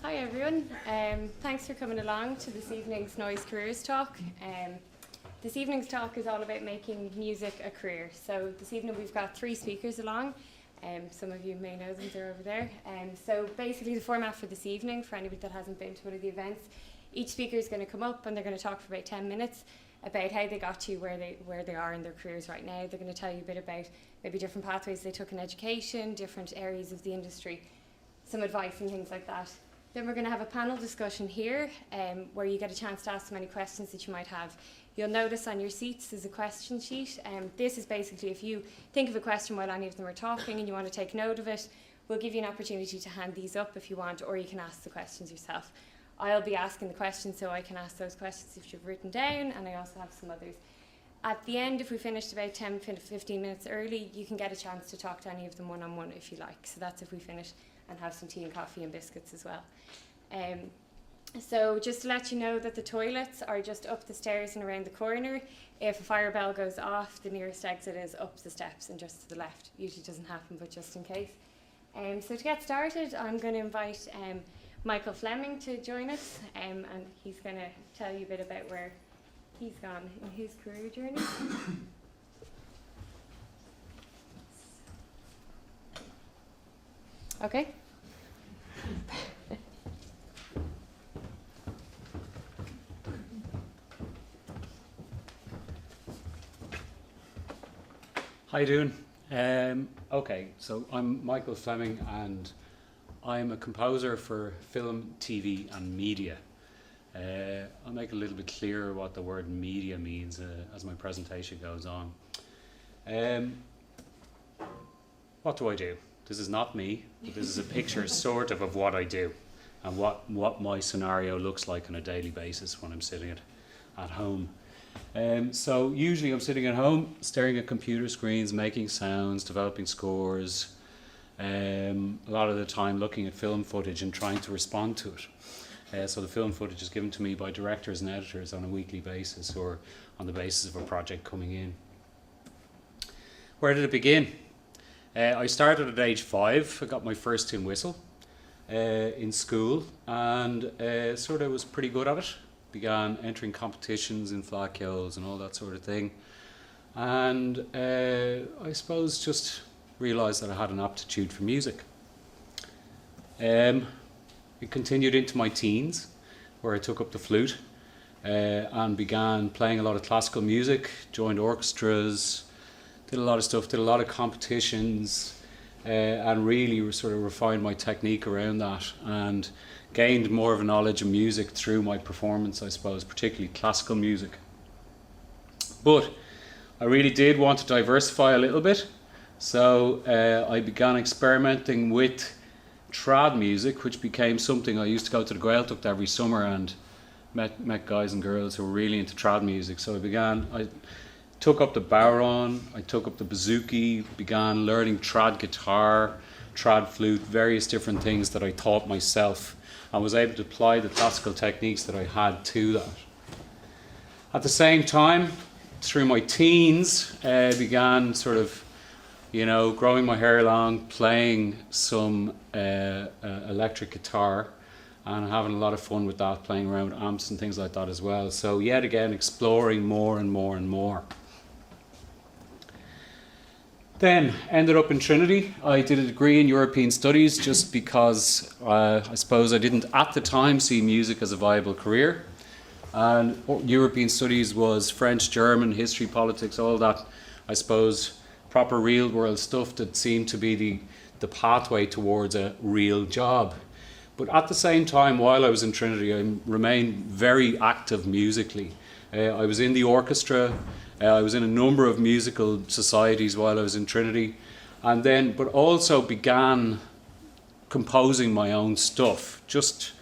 Hi everyone, thanks for coming along to this evening's Noise Careers Talk. This evening's talk is all about making music a career. So this evening we've got three speakers along. Some of you may know them, they're over there. So basically the format for this evening, for anybody that hasn't been to one of the events, each speaker is going to come up and they're going to talk for about 10 minutes about how they got to where they are in their careers right now. They're going to tell you a bit about maybe different pathways they took in education, different areas of the industry, some advice and things like that. Then we're going to have a panel discussion here where you get a chance to ask them any questions that you might have. You'll notice on your seats there's a question sheet. This is basically if you think of a question while any of them are talking and you want to take note of it, we'll give you an opportunity to hand these up if you want, or you can ask the questions yourself. I'll be asking the questions so I can ask those questions if you've written down, and I also have some others. At the end, if we finished about 10 to 15 minutes early, you can get a chance to talk to any of them one-on-one if you like. So that's if we finish and have some tea and coffee and biscuits as well. So just to let you know that the toilets are just up the stairs and around the corner. If a fire bell goes off, the nearest exit is up the steps and just to the left. Usually doesn't happen, but just in case. So to get started, I'm going to invite Michael Fleming to join us, and he's going to tell you a bit about where he's gone in his career journey. Okay. How you doing? Okay, so I'm Michael Fleming and I'm a composer for film, TV and media. I'll make it a little bit clearer what the word media means as my presentation goes on. What do I do? This is not me, but this is a picture sort of what I do and what my scenario looks like on a daily basis when I'm sitting at home. So usually I'm sitting at home, staring at computer screens, making sounds, developing scores, a lot of the time looking at film footage and trying to respond to it. So the film footage is given to me by directors and editors on a weekly basis or on the basis of a project coming in. Where did it begin? I started at age 5. I got my first tin whistle in school and sort of was pretty good at it. Began entering competitions in flakels and all that sort of thing, and I suppose just realised that I had an aptitude for music. It continued into my teens, where I took up the flute and began playing a lot of classical music, joined orchestras, did a lot of stuff, did a lot of competitions, and really sort of refined my technique around that and gained more of a knowledge of music through my performance, I suppose, particularly classical music. But I really did want to diversify a little bit, so I began experimenting with trad music, which became something. I used to go to the Gaeltacht every summer and met guys and girls who were really into trad music. So I took up the bodhrán, I took up the bouzouki, began learning trad guitar, trad flute, various different things that I taught myself, and was able to apply the classical techniques that I had to that. At the same time, through my teens, began sort of, growing my hair long, playing some electric guitar and having a lot of fun with that, playing around with amps and things like that as well. So yet again, exploring more and more and more. Then ended up in Trinity. I did a degree in European Studies just because I suppose I didn't at the time see music as a viable career. And European Studies was French, German, history, politics, all that, I suppose, proper real world stuff that seemed to be the pathway towards a real job. But at the same time, while I was in Trinity, I remained very active musically. I was in the orchestra. I was in a number of musical societies while I was in Trinity, but also began composing my own stuff, just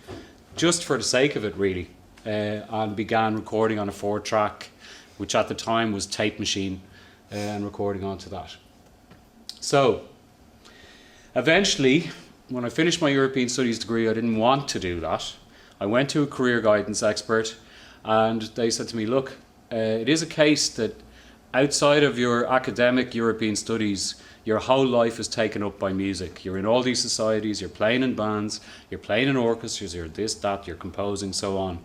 for the sake of it, really, and began recording on a 4-track, which at the time was tape machine, and recording onto that. So, eventually, when I finished my European Studies degree, I didn't want to do that. I went to a career guidance expert, and they said to me, look, it is a case that outside of your academic European studies, your whole life is taken up by music. You're in all these societies, you're playing in bands, you're playing in orchestras, you're this, that, you're composing, so on.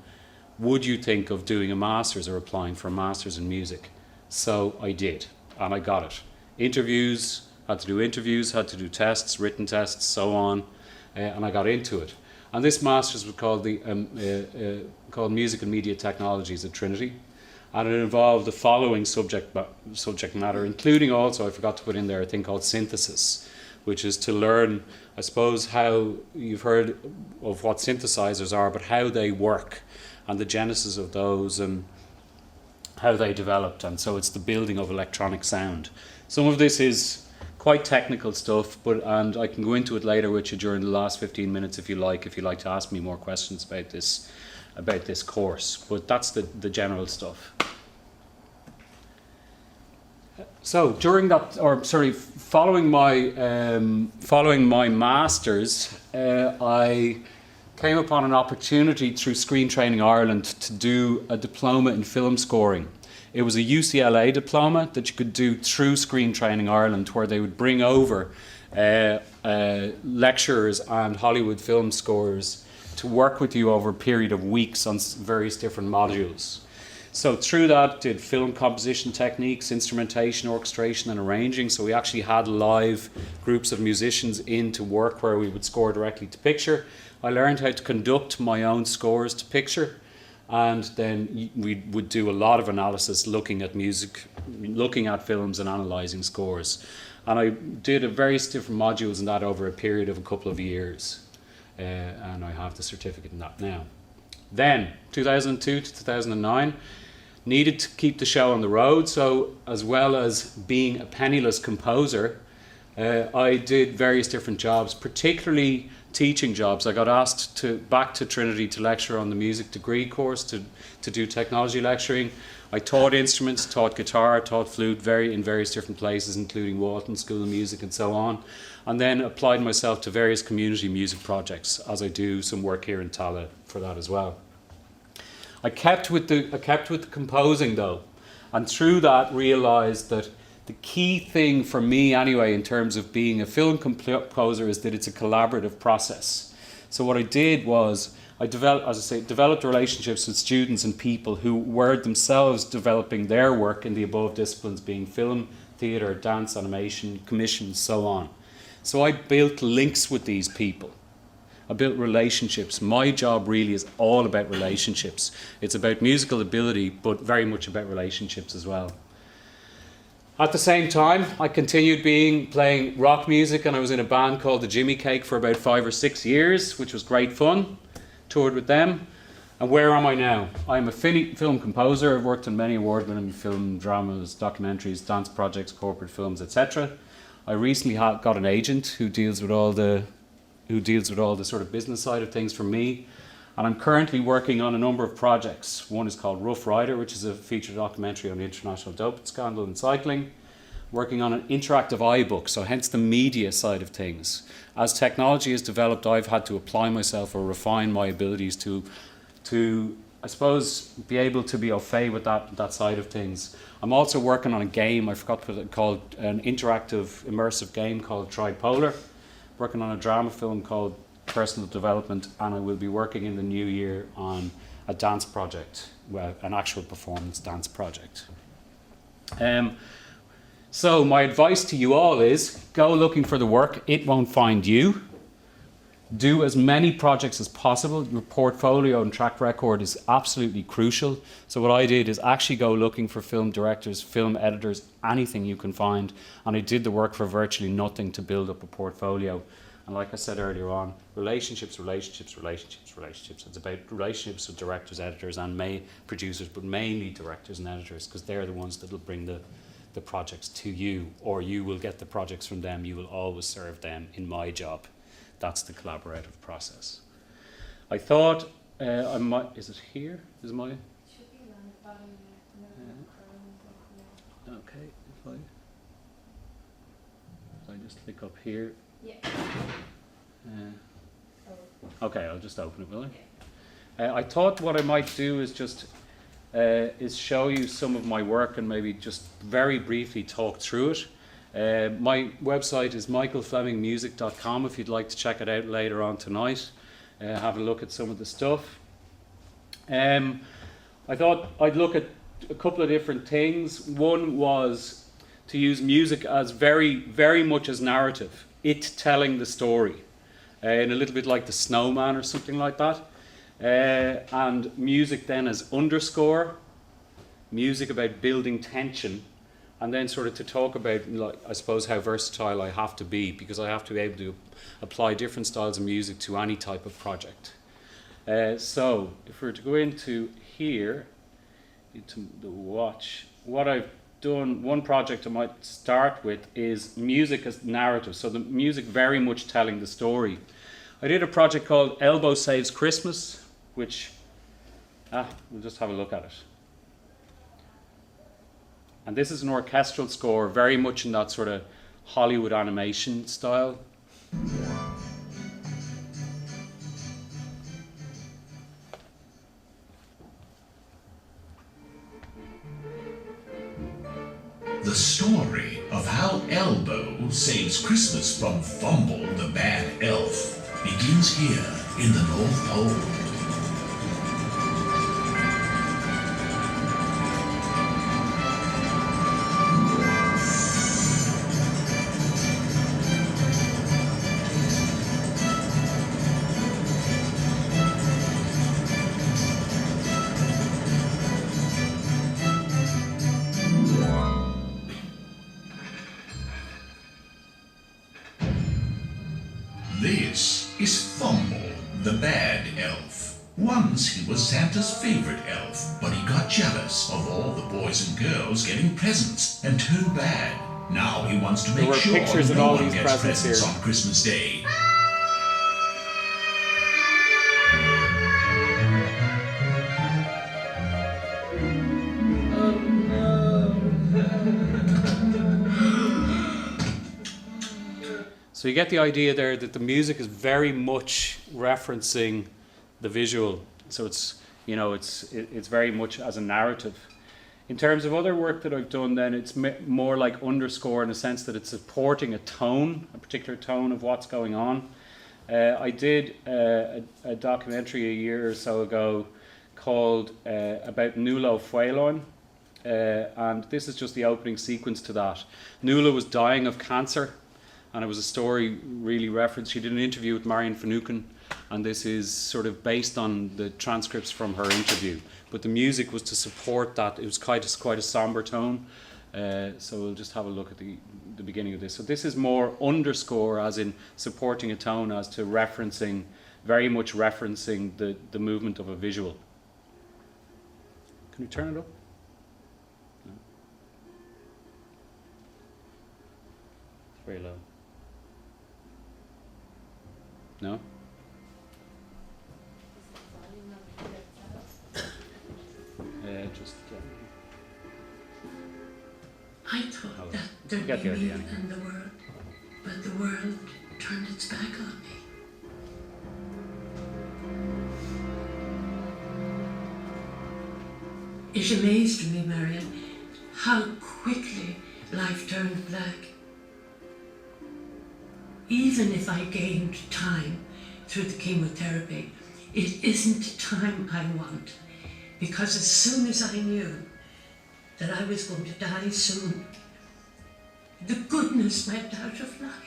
Would you think of doing a master's or applying for a master's in music? So I did, and I got it. Interviews, had to do tests, written tests, so on, and I got into it. And this master's was called called Music and Media Technologies at Trinity, and it involved the following subject matter, including also, I forgot to put in there, a thing called synthesis, which is to learn, I suppose, how you've heard of what synthesizers are, but how they work and the genesis of those and how they developed. And so it's the building of electronic sound. Some of this is quite technical stuff, and I can go into it later with you during the last 15 minutes if you like to ask me more questions about this course. But that's the general stuff. So following my masters, I came upon an opportunity through Screen Training Ireland to do a diploma in film scoring. It was a UCLA diploma that you could do through Screen Training Ireland, where they would bring over lecturers and Hollywood film scorers to work with you over a period of weeks on various different modules. So through that, did film composition techniques, instrumentation, orchestration and arranging. So we actually had live groups of musicians in to work where we would score directly to picture. I learned how to conduct my own scores to picture, and then we would do a lot of analysis looking at music, looking at films and analysing scores. And I did various different modules in that over a period of a couple of years. And I have the certificate in that now. Then, 2002 to 2009, needed to keep the show on the road, so as well as being a penniless composer, I did various different jobs, particularly teaching jobs. I got asked back to Trinity to lecture on the music degree course, to do technology lecturing. I taught instruments, taught guitar, taught flute in various different places, including Walton School of Music and so on, and then applied myself to various community music projects, as I do some work here in Tallaght for that as well. I kept with the composing though, and through that realised that the key thing for me anyway in terms of being a film composer is that it's a collaborative process. So what I did was I developed relationships with students and people who were themselves developing their work in the above disciplines, being film, theatre, dance, animation, commissions, so on. So I built links with these people. I built relationships. My job really is all about relationships. It's about musical ability, but very much about relationships as well. At the same time, I continued playing rock music, and I was in a band called the Jimmy Cake for about 5 or 6 years, which was great fun. Toured with them. And where am I now? I'm a film composer. I've worked on many award-winning film dramas, documentaries, dance projects, corporate films, etc. I recently got an agent who deals with all the sort of business side of things for me. And I'm currently working on a number of projects. One is called Rough Rider, which is a feature documentary on the international doping scandal in cycling. Working on an interactive iBook, so hence the media side of things. As technology has developed, I've had to apply myself or refine my abilities to I suppose, be able to be au fait with that side of things. I'm also working on a game, I forgot what it's called, an interactive immersive game called Tripolar. Working on a drama film called Personal Development, and I will be working in the new year on a dance project, an actual performance dance project. So my advice to you all is go looking for the work. It won't find you. Do as many projects as possible. Your portfolio and track record is absolutely crucial. So what I did is actually go looking for film directors, film editors, anything you can find. And I did the work for virtually nothing to build up a portfolio. And like I said earlier on, relationships. It's about relationships with directors, editors, and producers, but mainly directors and editors, because they're the ones that will bring the projects to you, or you will get the projects from them. You will always serve them in my job. That's the collaborative process. I thought I might. Is it here? Is my? It should be around the bottom there. Okay. If I just click up here. Yeah. Okay, I'll just open it, will I? I thought what I might do is just is show you some of my work and maybe just very briefly talk through it. My website is michaelflemingmusic.com if you'd like to check it out later on tonight. Have a look at some of the stuff. I thought I'd look at a couple of different things. One was to use music as very much as narrative, it telling the story, in a little bit like the Snowman or something like that. And music then as underscore, music about building tension, and then sort of to talk about, like, I suppose, how versatile I have to be, because I have to be able to apply different styles of music to any type of project. So if we were to go into here, into the watch, what I've done, one project I might start with is music as narrative, so the music very much telling the story. I did a project called Elbow Saves Christmas, which, we'll just have a look at it. And this is an orchestral score, very much in that sort of Hollywood animation style. The story of how Elbow saves Christmas from Fumble the Bad Elf begins here in the North Pole. This is Fumble, the Bad Elf. Once he was Santa's favorite elf, but he got jealous of all the boys and girls getting presents and turned bad. Now he wants to make sure pictures of no all one these gets presents presents here. on Christmas Day. So you get the idea there that the music is very much referencing the visual. So it's, you know, it's very much as a narrative. In terms of other work that I've done, then it's more like underscore, in the sense that it's supporting a tone, a particular tone of what's going on. I did a documentary a year or so ago called about Nuala Fhuailán, and this is just the opening sequence to that. Nuala was dying of cancer, and it was a story really referenced. She did an interview with Marion Finucane, and this is sort of based on the transcripts from her interview. But the music was to support that. It was quite a somber tone. So we'll just have a look at the beginning of this. So this is more underscore, as in supporting a tone, as to referencing, very much referencing the movement of a visual. Can we turn it up? No. It's very low. No? Just I thought that there'd get be the me idea anyway. and the world, but the world turned its back on me. It amazed me, Marion, how quickly life turned black. Even if I gained time through the chemotherapy, it isn't the time I want, because as soon as I knew that I was going to die soon, the goodness went out of life.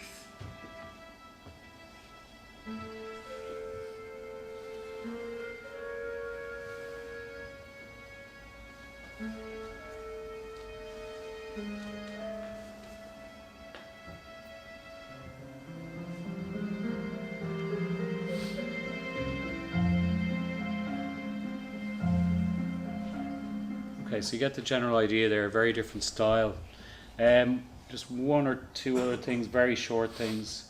Okay, so you get the general idea there, a very different style. Just one or two other things, very short things.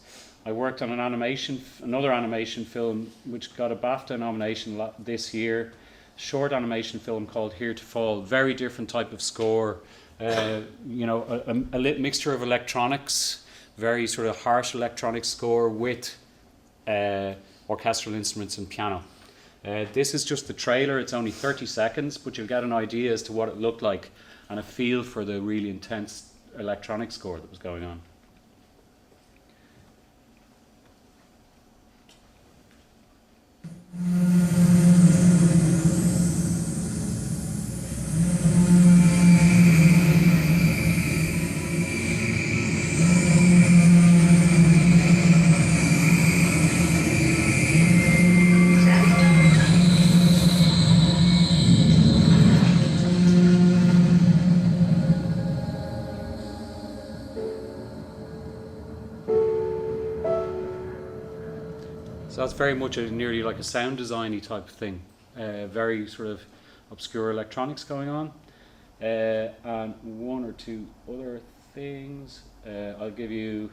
I worked on another animation film, which got a BAFTA nomination this year. Short animation film called Here to Fall. Very different type of score. You know, a mixture of electronics, very sort of harsh electronic score with orchestral instruments and piano. This is just the trailer. It's only 30 seconds, but you'll get an idea as to what it looked like and a feel for the really intense electronic score that was going on. So that's very much nearly like a sound designy type of thing. Very sort of obscure electronics going on. And one or two other things. I'll give you,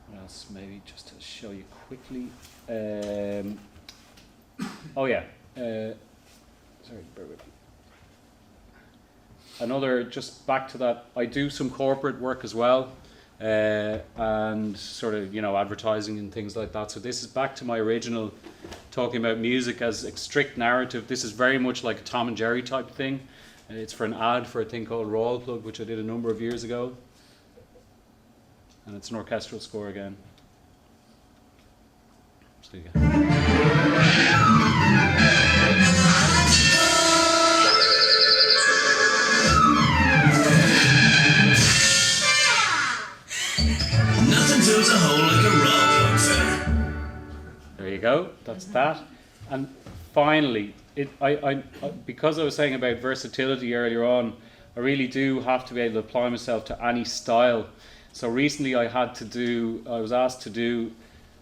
what else maybe just to show you quickly. Oh yeah, sorry, bear with me. Another, just back to that, I do some corporate work as well. And sort of, you know, advertising and things like that. So this is back to my original talking about music as a strict narrative. This is very much like a Tom and Jerry type thing. It's for an ad for a thing called Royal Plug, which I did a number of years ago. And it's an orchestral score again. So you go. Fills a hole like a raw plug feather. There you go. That's that. And finally, because I was saying about versatility earlier on, I really do have to be able to apply myself to any style. So recently, I was asked to do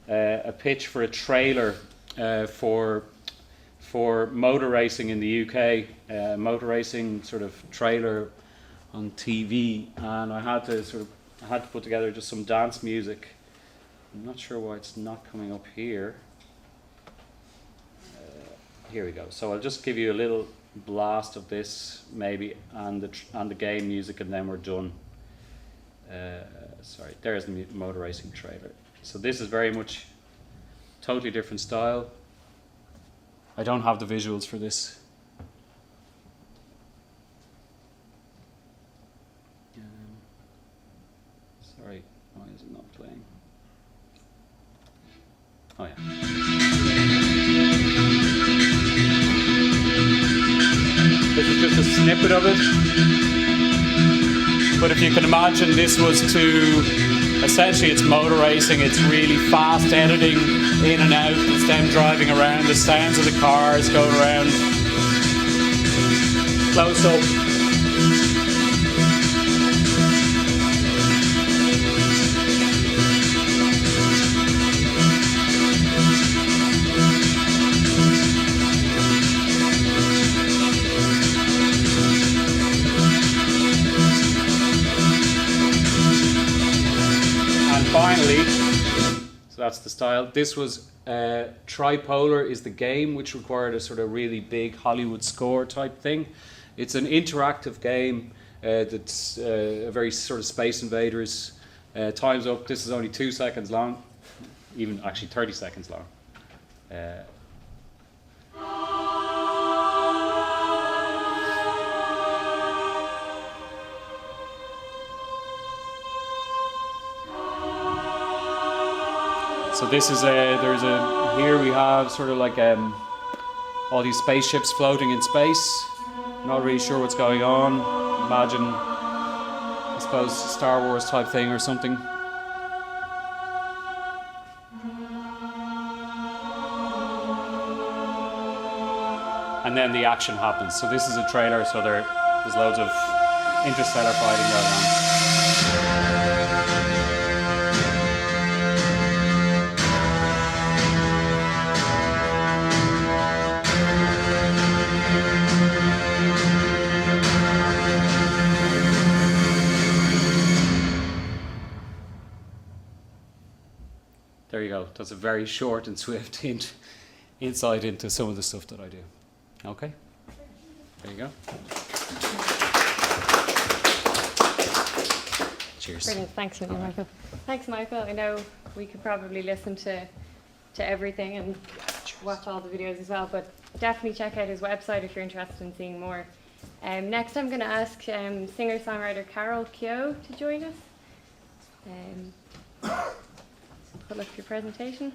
a pitch for a trailer for motor racing in the UK, motor racing sort of trailer on TV, and I had to put together just some dance music. I'm not sure why it's not coming up here. Here we go. So I'll just give you a little blast of this maybe, and the game music, and then we're done. Sorry, there's the motor racing trailer. So this is very much totally different style. I don't have the visuals for this. Sorry, why is it not playing? Oh yeah. This is just a snippet of it. But if you can imagine, this was to, essentially it's motor racing, it's really fast editing in and out, it's them driving around, the sounds of the cars going around. Close up. Finally, so that's the style. This was Tripolar is the game, which required a sort of really big Hollywood score type thing. It's an interactive game that's a very sort of Space Invaders. Time's up. This is only 2 seconds long, even actually 30 seconds long. So this is here we have sort of like all these spaceships floating in space. Not really sure what's going on. Imagine, I suppose, Star Wars type thing or something. And then the action happens. So this is a trailer, so there's loads of interstellar fighting going on. There you go. That's a very short and swift insight into some of the stuff that I do. Okay? There you go. Cheers. Brilliant. Thanks, Michael. Thanks, Michael. I know we could probably listen to everything and watch all the videos as well, but definitely check out his website if you're interested in seeing more. Next I'm going to ask singer-songwriter Carol Keogh to join us. Pull up your presentation.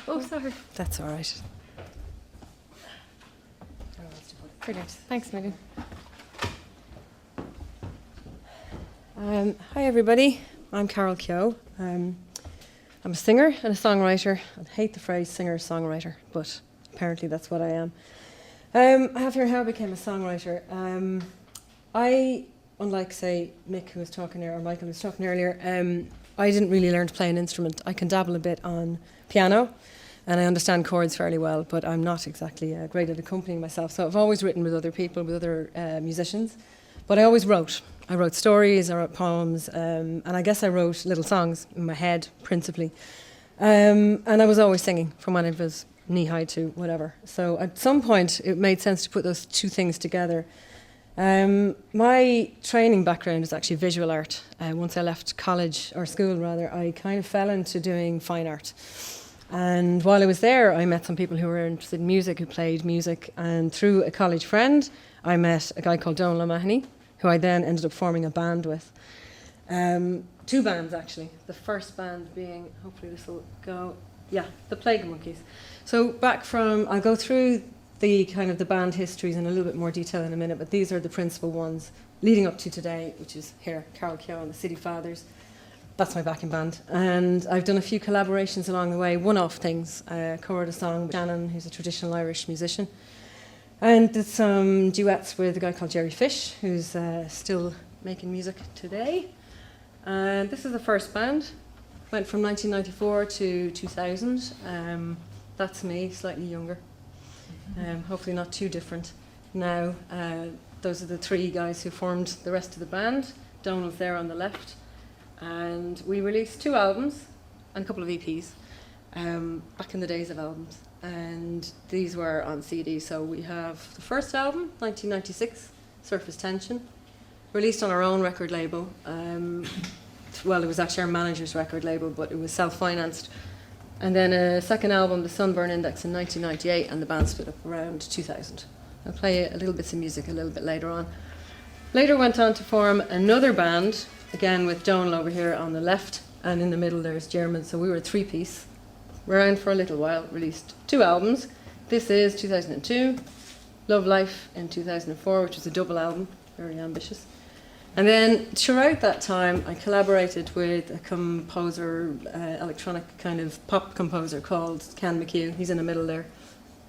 Oh, sorry. That's all right. Brilliant. Thanks, Megan. Hi, everybody. I'm Carol Keogh. I'm a singer and a songwriter. I hate the phrase singer-songwriter, but apparently that's what I am. I have here how I became a songwriter. I, unlike, say, Mick, who was talking here, or Michael was talking earlier, I didn't really learn to play an instrument. I can dabble a bit on piano, and I understand chords fairly well, but I'm not exactly great at accompanying myself. So I've always written with other people, with other musicians, but I always wrote. I wrote stories, I wrote poems, and I guess I wrote little songs in my head, principally. And I was always singing from when I was knee-high to whatever. So at some point, it made sense to put those two things together. My training background is actually visual art. Once I left college, or school rather, I kind of fell into doing fine art. And while I was there, I met some people who were interested in music, who played music. And through a college friend, I met a guy called Donal O'Mahony, who I then ended up forming a band with. Two bands, actually. The first band being, hopefully this will go, yeah, the Plague Monkeys. So back from, I'll go through the kind of the band histories in a little bit more detail in a minute, but these are the principal ones leading up to today, which is here, Carol Keogh and the City Fathers. That's my backing band. And I've done a few collaborations along the way, one-off things. Co-wrote a song with Shannon, who's a traditional Irish musician. And did some duets with a guy called Jerry Fish, who's still making music today. And this is the first band. Went from 1994 to 2000. That's me, slightly younger. Hopefully not too different now. Those are the three guys who formed the rest of the band. Donal's there on the left. And we released 2 albums and a couple of EPs back in the days of albums. And these were on CD. So we have the first album, 1996, Surface Tension, released on our own record label. Well, it was actually our manager's record label, but it was self-financed. And then a second album, The Sunburn Index, in 1998, and the band split up around 2000. I'll play a little bits of music a little bit later on. Later went on to form another band, again with Donal over here on the left, and in the middle there's German, so we were a 3-piece. Around for a little while, released 2 albums. This is 2002, Love Life in 2004, which was a double album, very ambitious. And then throughout that time, I collaborated with a composer, electronic kind of pop composer called Ken McHugh. He's in the middle there.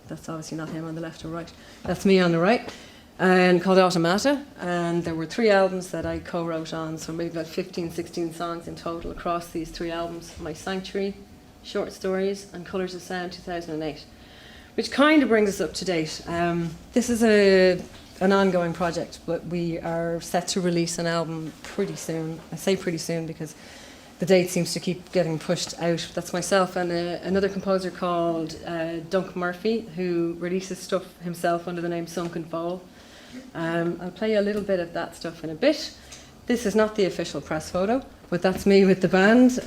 That's obviously not him on the left or right. That's me on the right. And called Automata. And there were 3 albums that I co-wrote on, so maybe about 15, 16 songs in total across these 3 albums. My Sanctuary, Short Stories, and Colours of Sound 2008. Which kind of brings us up to date. This is an ongoing project, but we are set to release an album pretty soon. I say pretty soon because the date seems to keep getting pushed out. That's myself and another composer called Dunk Murphy, who releases stuff himself under the name Sunken Fall. I'll play you a little bit of that stuff in a bit. This is not the official press photo, but that's me with the band.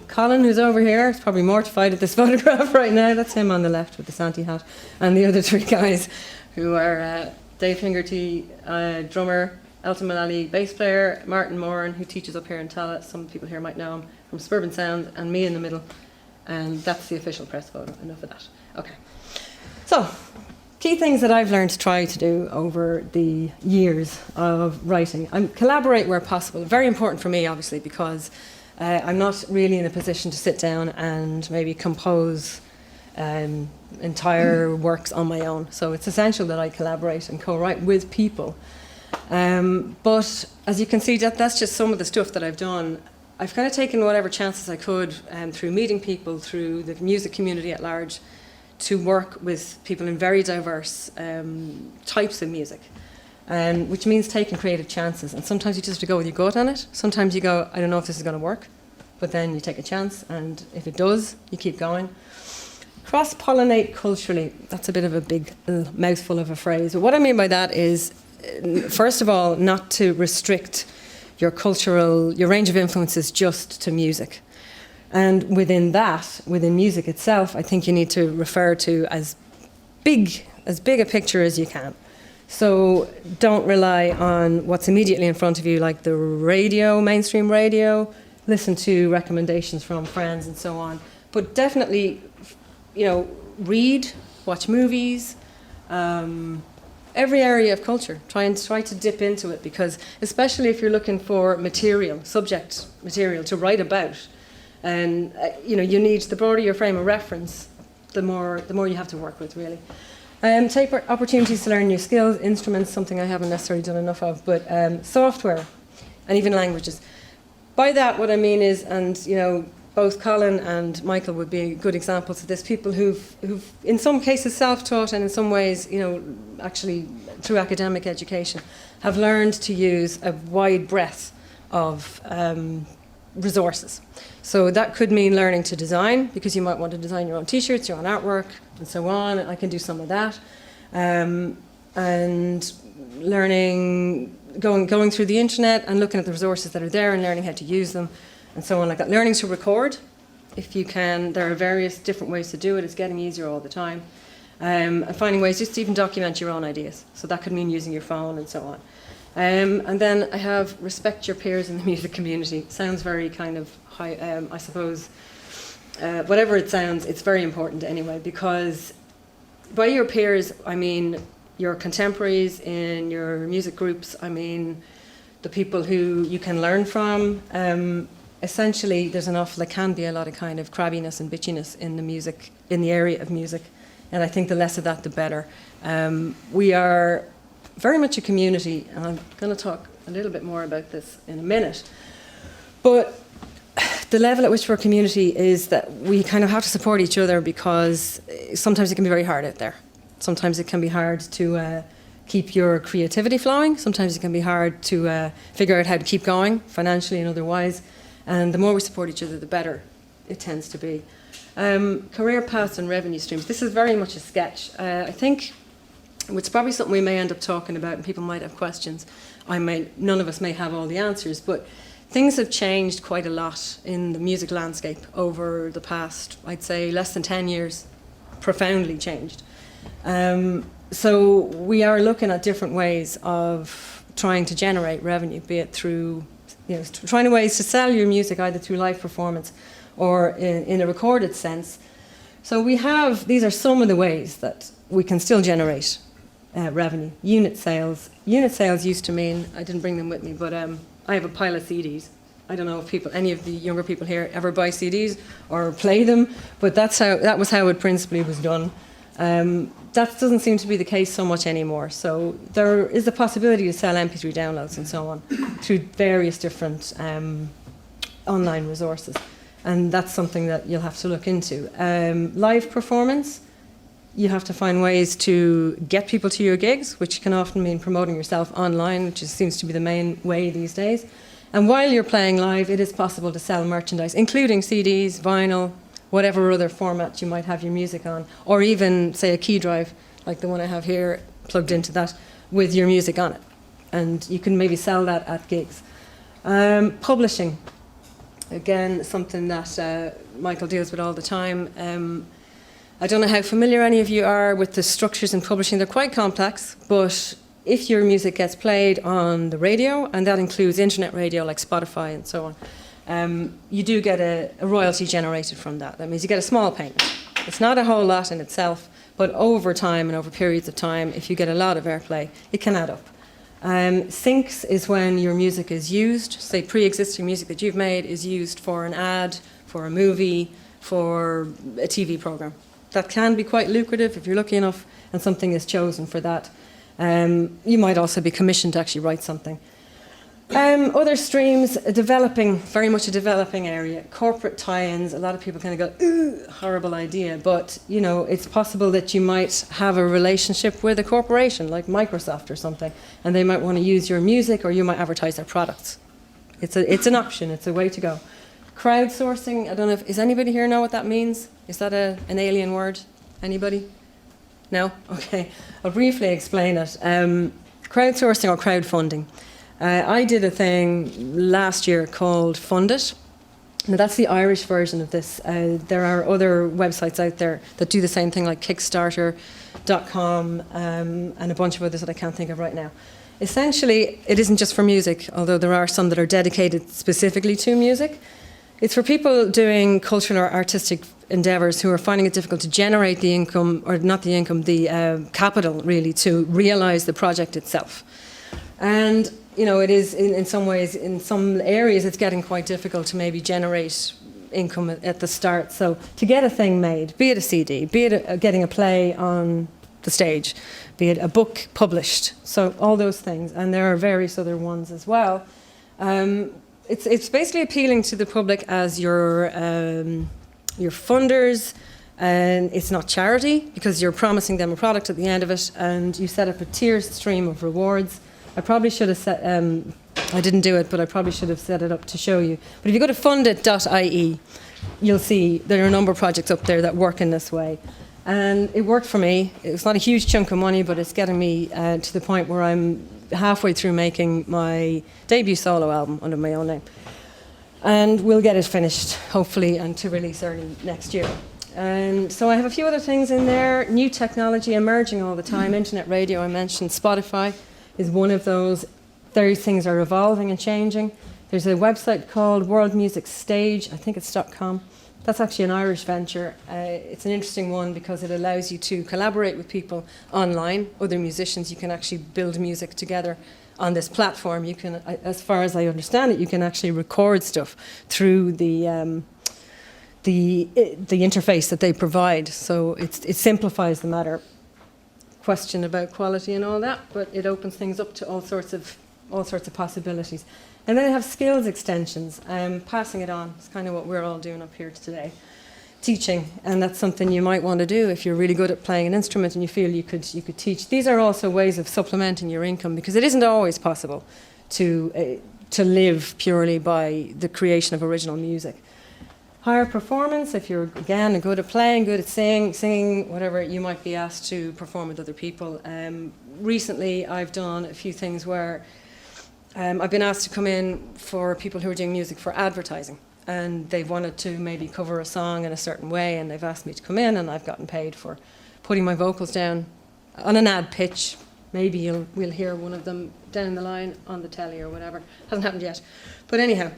Colin, who's over here, is probably mortified at this photograph right now. That's him on the left with the Santi hat. And the other 3 guys who are Dave Fingerty, drummer, Elton Mullally, bass player, Martin Moran, who teaches up here in Tallaght. Some people here might know him from Suburban Sound, and me in the middle. And that's the official press photo. Enough of that. Okay. So, key things that I've learned to try to do over the years of writing. Collaborate where possible. Very important for me, obviously, because I'm not really in a position to sit down and maybe compose entire works on my own. So it's essential that I collaborate and co-write with people. But as you can see, that's just some of the stuff that I've done. I've kind of taken whatever chances I could through meeting people, through the music community at large, to work with people in very diverse types of music, which means taking creative chances. And sometimes you just have to go with your gut on it. Sometimes you go, I don't know if this is going to work, but then you take a chance, and if it does, you keep going. Cross-pollinate culturally, that's a bit of a big mouthful of a phrase. But what I mean by that is first of all, not to restrict your range of influences just to music. And within that, within music itself, I think you need to refer to as big a picture as you can. So don't rely on what's immediately in front of you, like the radio, mainstream radio. Listen to recommendations from friends and so on. But definitely, read, watch movies, every area of culture. Try to dip into it, because especially if you're looking for subject material to write about, and you need, the broader your frame of reference, the more you have to work with, really. Take opportunities to learn new skills, instruments, something I haven't necessarily done enough of, but software and even languages. By that, what I mean is, and both Colin and Michael would be good examples of this, people who've in some cases self-taught, and in some ways, actually through academic education, have learned to use a wide breadth of resources. So that could mean learning to design, because you might want to design your own t-shirts, your own artwork, and so on. I can do some of that. And learning, going through the internet and looking at the resources that are there and learning how to use them, and so on like that. Learning to record, if you can. There are various different ways to do it. It's getting easier all the time. And finding ways just to even document your own ideas. So that could mean using your phone and so on. And then I have respect your peers in the music community. Sounds very kind of high, I suppose. Whatever it sounds, it's very important anyway, because by your peers, I mean your contemporaries in your music groups, I mean the people who you can learn from. Essentially, there can be a lot of kind of crabbiness and bitchiness in the area of music, and I think the less of that, the better. We are very much a community, and I'm going to talk a little bit more about this in a minute, but the level at which we're a community is that we kind of have to support each other, because sometimes it can be very hard out there. Sometimes it can be hard to keep your creativity flowing. Sometimes it can be hard to figure out how to keep going financially and otherwise. And the more we support each other, the better it tends to be. Career paths and revenue streams. This is very much a sketch. I think it's probably something we may end up talking about, and people might have questions. None of us may have all the answers, but things have changed quite a lot in the music landscape over the past, I'd say, less than 10 years. Profoundly changed. So we are looking at different ways of trying to generate revenue, be it through, trying ways to sell your music either through live performance or in a recorded sense. So these are some of the ways that we can still generate revenue. Unit sales. Unit sales used to mean, I didn't bring them with me, but I have a pile of CDs. I don't know if any of the younger people here ever buy CDs or play them, but that was how it principally was done. That doesn't seem to be the case so much anymore. So there is a possibility to sell MP3 downloads and so on through various different online resources. And that's something that you'll have to look into. Live performance, you have to find ways to get people to your gigs, which can often mean promoting yourself online, which seems to be the main way these days. And while you're playing live, it is possible to sell merchandise, including CDs, vinyl, whatever other format you might have your music on, or even, say, a key drive, like the one I have here, plugged into that, with your music on it. And you can maybe sell that at gigs. Publishing, again, something that Michael deals with all the time. I don't know how familiar any of you are with the structures in publishing. They're quite complex, but if your music gets played on the radio, and that includes internet radio like Spotify and so on, you do get a royalty generated from that. That means you get a small payment. It's not a whole lot in itself, but over time and over periods of time, if you get a lot of airplay, it can add up. Syncs is when your music is used, say pre-existing music that you've made is used for an ad, for a movie, for a TV program. That can be quite lucrative if you're lucky enough and something is chosen for that. You might also be commissioned to actually write something. Other streams, very much a developing area. Corporate tie-ins, a lot of people kind of go, ooh, horrible idea. But, it's possible that you might have a relationship with a corporation like Microsoft or something, and they might want to use your music, or you might advertise their products. It's an option, it's a way to go. Crowdsourcing, I don't know, does anybody here know what that means? Is that an alien word? Anybody? No? Okay. I'll briefly explain it. crowdsourcing or crowdfunding. I did a thing last year called Fund It. Now that's the Irish version of this. There are other websites out there that do the same thing, like Kickstarter.com and a bunch of others that I can't think of right now. Essentially, it isn't just for music, although there are some that are dedicated specifically to music. It's for people doing cultural or artistic endeavours who are finding it difficult to generate the income, or not the income, the capital really, to realise the project itself. And you know, it is in some ways, in some areas, it's getting quite difficult to maybe generate income at the start. So to get a thing made, be it a CD, be it getting a play on the stage, be it a book published, so all those things, and there are various other ones as well. It's basically appealing to the public as your funders, and it's not charity because you're promising them a product at the end of it, and you set up a tiered stream of rewards. I probably should have set, I didn't do it, but I probably should have set it up to show you. But if you go to fundit.ie, you'll see there are a number of projects up there that work in this way. And it worked for me. It's not a huge chunk of money, but it's getting me to the point where I'm halfway through making my debut solo album under my own name. And we'll get it finished, hopefully, and to release early next year. And so I have a few other things in there. New technology emerging all the time. Internet radio, I mentioned. Spotify is one of those. Those things are evolving and changing. There's a website called World Music Stage, I think it's .com. That's actually an Irish venture. It's an interesting one because it allows you to collaborate with people online, other musicians. You can actually build music together on this platform. You can, as far as I understand it, you can actually record stuff through the interface that they provide. So it simplifies the matter. Question about quality and all that, but it opens things up to all sorts of possibilities. And then I have skills extensions, passing it on. It's kind of what we're all doing up here today. Teaching, and that's something you might want to do if you're really good at playing an instrument and you feel you could teach. These are also ways of supplementing your income, because it isn't always possible to live purely by the creation of original music. Higher performance, if you're, again, good at playing, good at singing, whatever, you might be asked to perform with other people. Recently, I've done a few things where I've been asked to come in for people who are doing music for advertising, and they've wanted to maybe cover a song in a certain way, and they've asked me to come in, and I've gotten paid for putting my vocals down on an ad pitch. Maybe we'll hear one of them down the line on the telly or whatever. Hasn't happened yet. But anyhow,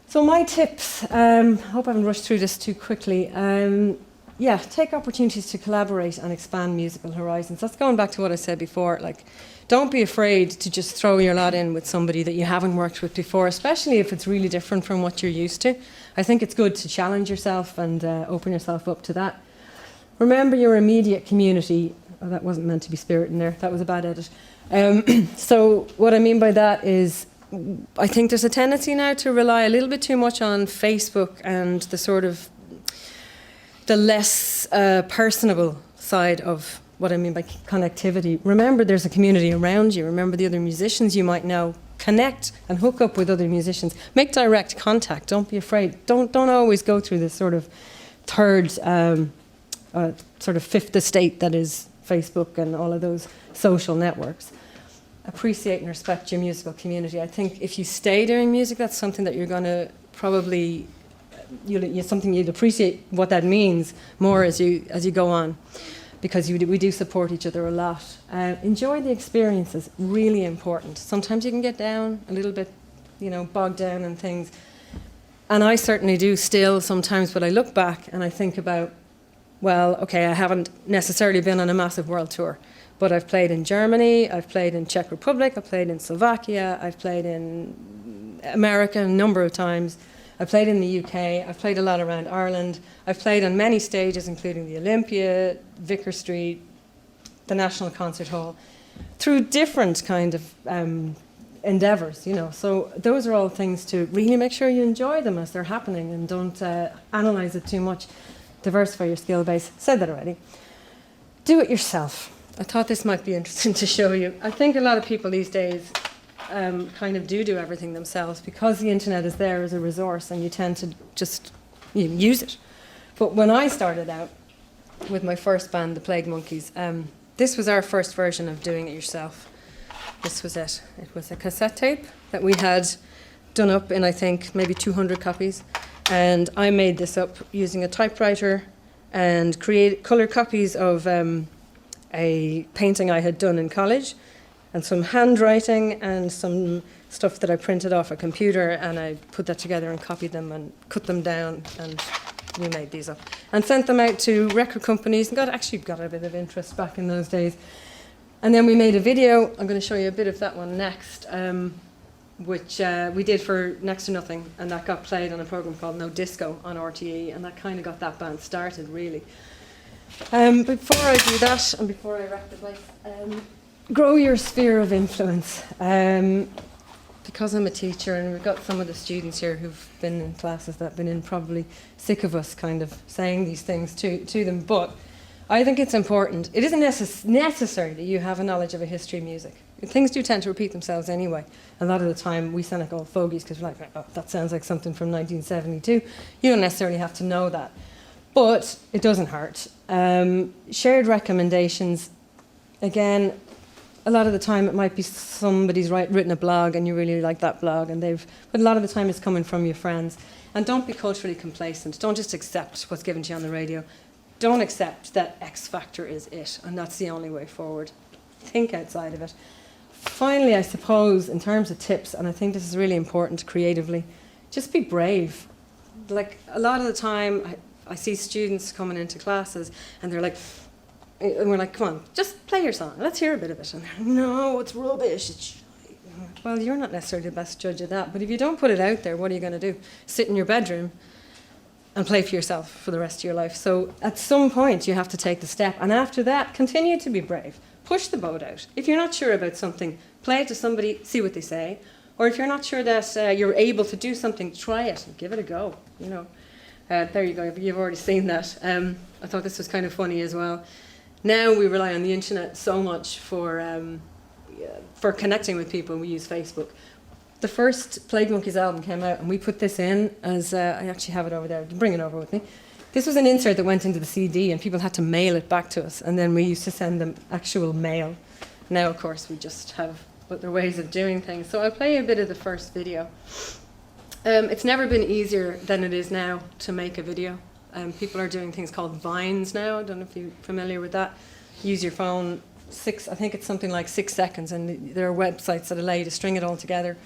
so my tips, I hope I haven't rushed through this too quickly. Take opportunities to collaborate and expand musical horizons. That's going back to what I said before. Like, don't be afraid to just throw your lot in with somebody that you haven't worked with before, especially if it's really different from what you're used to. I think it's good to challenge yourself and open yourself up to that. Remember your immediate community. Oh, that wasn't meant to be spirit in there. That was a bad edit. So what I mean by that is, I think there's a tendency now to rely a little bit too much on Facebook and the sort of the less personable side of what I mean by connectivity. Remember, there's a community around you. Remember the other musicians you might know. Connect and hook up with other musicians. Make direct contact. Don't be afraid. Don't always go through this sort of third, sort of fifth estate that is Facebook and all of those social networks. Appreciate and respect your musical community. I think if you stay doing music, that's something that you're going to probably, something you'd appreciate what that means more as you go on, because we do support each other a lot. Enjoy the experiences, really important. Sometimes you can get down a little bit, bogged down in things. And I certainly do still sometimes, but I look back and I think about, well, okay, I haven't necessarily been on a massive world tour, but I've played in Germany, I've played in Czech Republic, I've played in Slovakia, I've played in America a number of times, I've played in the UK, I've played a lot around Ireland, I've played on many stages, including the Olympia, Vicar Street, the National Concert Hall, through different kind of endeavours, So those are all things to really make sure you enjoy them as they're happening and don't analyse it too much. Diversify your skill base. Said that already. Do it yourself. I thought this might be interesting to show you. I think a lot of people these days kind of do everything themselves because the internet is there as a resource and you tend to just use it. But when I started out with my first band, the Plague Monkeys, this was our first version of doing it yourself. This was it. It was a cassette tape that we had done up in, I think, maybe 200 copies. And I made this up using a typewriter and create colour copies of a painting I had done in college, and some handwriting and some stuff that I printed off a computer, and I put that together and copied them and cut them down, and we made these up and sent them out to record companies and actually got a bit of interest back in those days. And then we made a video. I'm going to show you a bit of that one next, which we did for Next to Nothing, and that got played on a program called No Disco on RTE, and that kind of got that band started, really. Before I do that, and before I wrap the place, grow your sphere of influence. Because I'm a teacher, and we've got some of the students here who've been in classes that have been in, probably sick of us kind of saying these things to them, but I think it's important. It isn't necessary that you have a knowledge of a history of music. Things do tend to repeat themselves anyway. A lot of the time we sound like old fogies because we're like, oh, that sounds like something from 1972. You don't necessarily have to know that. But it doesn't hurt. Shared recommendations, again, a lot of the time it might be somebody's written a blog and you really like that blog, but a lot of the time it's coming from your friends. And don't be culturally complacent. Don't just accept what's given to you on the radio. Don't accept that X Factor is it and that's the only way forward. Think outside of it. Finally, I suppose, in terms of tips, and I think this is really important creatively, just be brave. Like, a lot of the time I see students coming into classes and they're like, and we're like, come on, just play your song. Let's hear a bit of it. And they're like, no, it's rubbish. Well, you're not necessarily the best judge of that. But if you don't put it out there, what are you going to do? Sit in your bedroom and play for yourself for the rest of your life. So at some point, you have to take the step. And after that, continue to be brave. Push the boat out. If you're not sure about something, play it to somebody, see what they say. Or if you're not sure that you're able to do something, try it and give it a go. You know, there you go. You've already seen that. I thought this was kind of funny as well. Now we rely on the internet so much for connecting with people. We use Facebook. The first Plague Monkeys album came out, and we put this in as I actually have it over there. Bring it over with me. This was an insert that went into the CD, and people had to mail it back to us, and then we used to send them actual mail. Now, of course, we just have other ways of doing things. So I'll play you a bit of the first video. It's never been easier than it is now to make a video. People are doing things called Vines now. I don't know if you're familiar with that. Use your phone, I think it's something like 6 seconds, and there are websites that allow you to string it all together.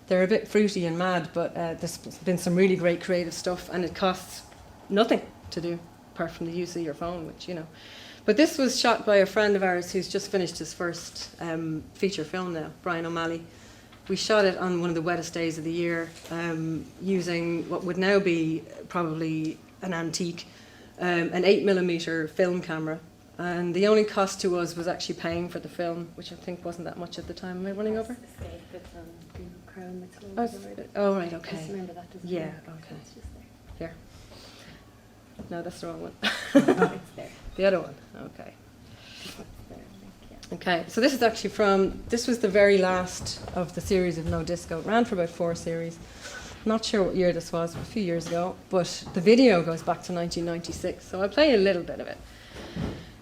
They're a bit fruity and mad, but there's been some really great creative stuff, and it costs nothing to do, apart from the use of your phone, which, you know. But this was shot by a friend of ours who's just finished his first feature film now, Brian O'Malley. We shot it on one of the wettest days of the year, using what would now be probably an antique, an 8mm film camera. And the only cost to us was actually paying for the film, which I think wasn't that much at the time. Am I running over? Oh, right, okay. Just remember that doesn't Yeah, work. okay. It's just Here. No, that's the wrong one. there. It's there. The other one, okay. It's there. Yeah. Okay, so this is actually this was the very last of the series of No Disco. It ran for about 4 series. Not sure what year this was, a few years ago, but the video goes back to 1996, so I'll play a little bit of it.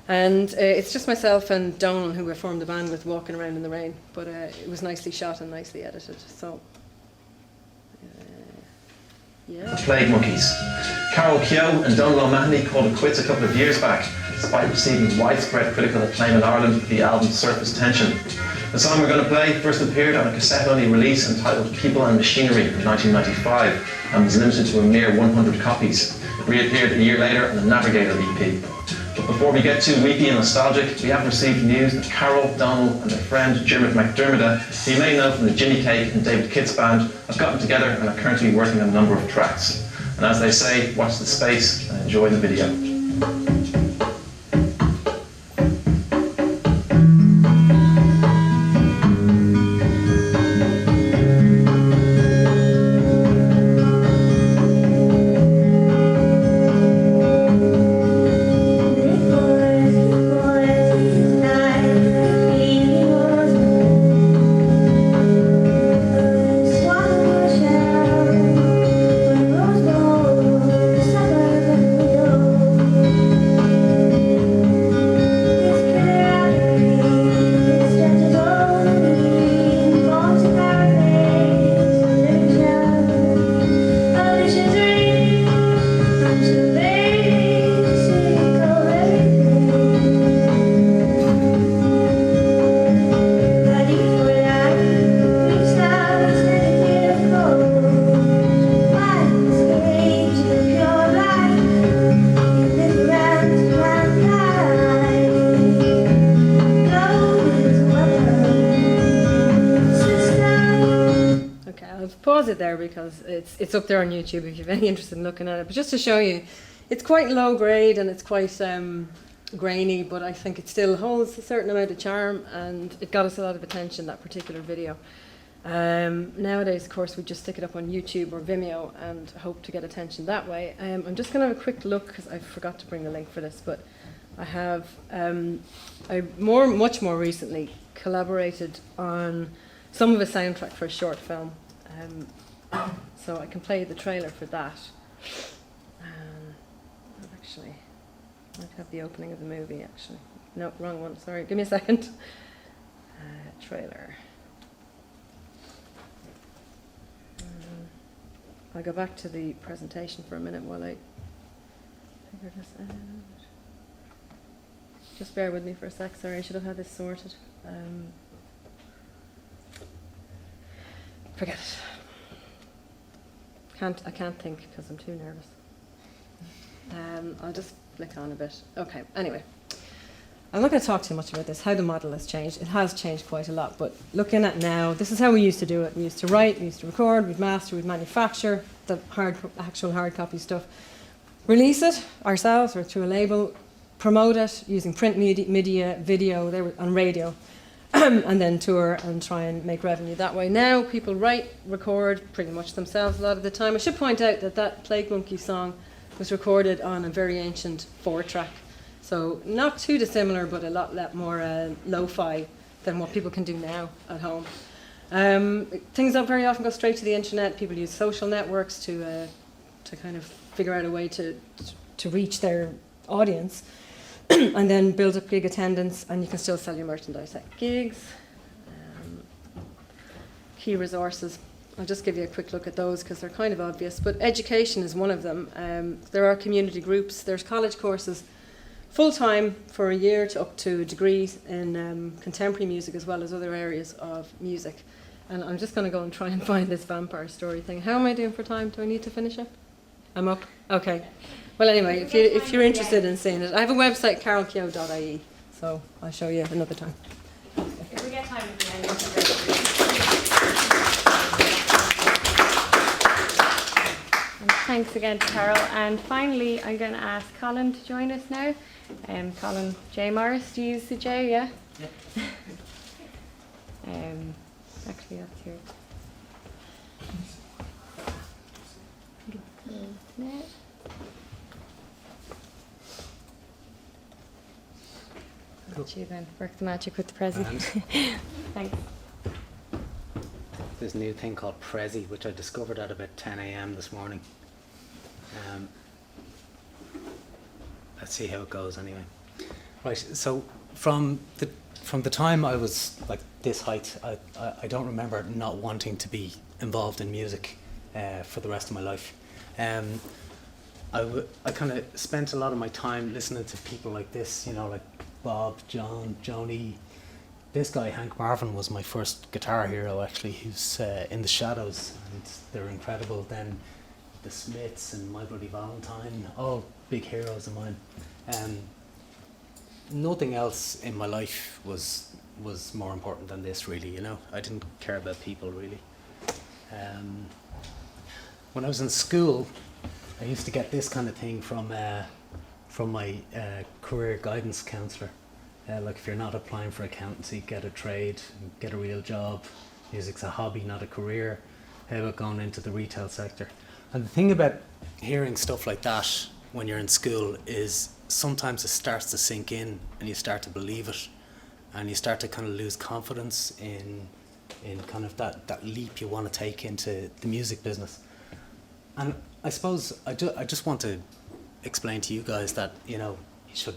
And it's just myself and Donal, who I formed the band with, walking around in the rain, but it was nicely shot and nicely edited, so yeah. The Plague Monkeys. Carol Keogh and Donal O'Mahony called it quits a couple of years back, despite receiving widespread critical acclaim in Ireland for the album Surface Tension. The song we're going to play first appeared on a cassette-only release entitled People and Machinery in 1995 and was limited to a mere 100 copies. It reappeared a year later on the Navigator EP. But before we get too weepy and nostalgic, we have received news that Carol, Donal and their friend Dermot McDermott, who you may know from the Jimmy Cake and David Kitts band, have gotten together and are currently working on a number of tracks. And as they say, watch the space and enjoy the video. Swallow pause it there because it's up there on YouTube if you're any interested in looking at it. But just to show you, it's quite low grade and it's quite grainy, but I think it still holds a certain amount of charm, and it got us a lot of attention, that particular video. Nowadays, of course, we just stick it up on YouTube or Vimeo and hope to get attention that way. I'm just going to have a quick look because I forgot to bring the link for this, but I have much more recently collaborated on some of a soundtrack for a short film. So I can play the trailer for that. Actually, I might have the opening of the movie, actually. No, wrong one, sorry. Give me a second. Trailer. I'll go back to the presentation for a minute while I figure this out. Just bear with me for a sec, sorry, I should have had this sorted. Forget it. I can't think because I'm too nervous. I'll just flick on a bit. Okay, anyway. I'm not going to talk too much about this, how the model has changed. It has changed quite a lot, but looking at now, this is how we used to do it. We used to write, we used to record, we'd master, we'd manufacture the actual hard copy stuff, release it ourselves or through a label, promote it using print media, video, they were on radio, and then tour and try and make revenue that way. Now people write, record pretty much themselves a lot of the time. I should point out that Plague Monkey song was recorded on a very ancient 4-track. So not too dissimilar, but a lot more lo-fi than what people can do now at home. Things don't very often go straight to the internet. People use social networks to kind of figure out a way to reach their audience and then build up gig attendance, and you can still sell your merchandise at gigs. Key resources. I'll just give you a quick look at those because they're kind of obvious, but education is one of them. There are community groups, there's college courses, full-time for a year to up to a degree in contemporary music as well as other areas of music. And I'm just going to go and try and find this vampire story thing. How am I doing for time? Do I need to finish it? I'm up? Okay. Well, anyway, if you're interested in seeing it, I have a website, carolkeogh.ie, so I'll show you another time. If we get time at the end, and thanks again to Carol. And finally, I'm going to ask Colin to join us now. Colin J. Morris, do you use the J, yeah? Yeah. Actually, that's here. Let you then work the magic with the Prezi. Thanks. This new thing called Prezi, which I discovered at about 10 a.m. this morning. Let's see how it goes anyway. Right, so from the time I was like this height, I don't remember not wanting to be involved in music for the rest of my life. I kind of spent a lot of my time listening to people like this, you know, like Bob, John, Joni. This guy, Hank Marvin, was my first guitar hero, actually. He's in the Shadows, and they're incredible. Then the Smiths and My Bloody Valentine, all big heroes of mine. Nothing else in my life was more important than this, really, you know. I didn't care about people, really. When I was in school, I used to get this kind of thing from my career guidance counsellor. Like, if you're not applying for accountancy, get a trade, get a real job. Music's a hobby, not a career. How about going into the retail sector? And the thing about hearing stuff like that when you're in school is sometimes it starts to sink in and you start to believe it, and you start to kind of lose confidence in kind of that leap you want to take into the music business. And I suppose I just want to explain to you guys that, you know, you should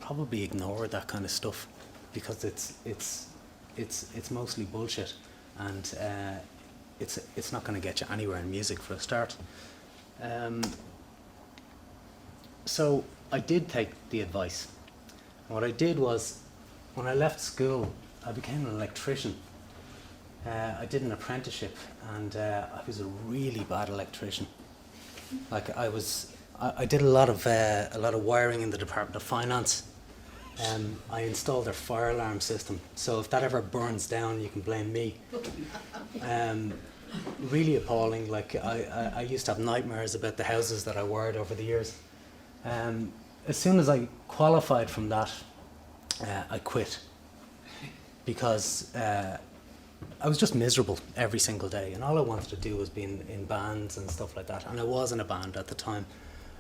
probably ignore that kind of stuff, because it's mostly bullshit, and it's not going to get you anywhere in music for a start. So I did take the advice. And what I did was, when I left school, I became an electrician. I did an apprenticeship, and I was a really bad electrician. Like, I did a lot of wiring in the Department of Finance. I installed their fire alarm system, so if that ever burns down, you can blame me. really appalling. Like I used to have nightmares about the houses that I wired over the years. As soon as I qualified from that, I quit because I was just miserable every single day, and all I wanted to do was be in bands and stuff like that. And I was in a band at the time,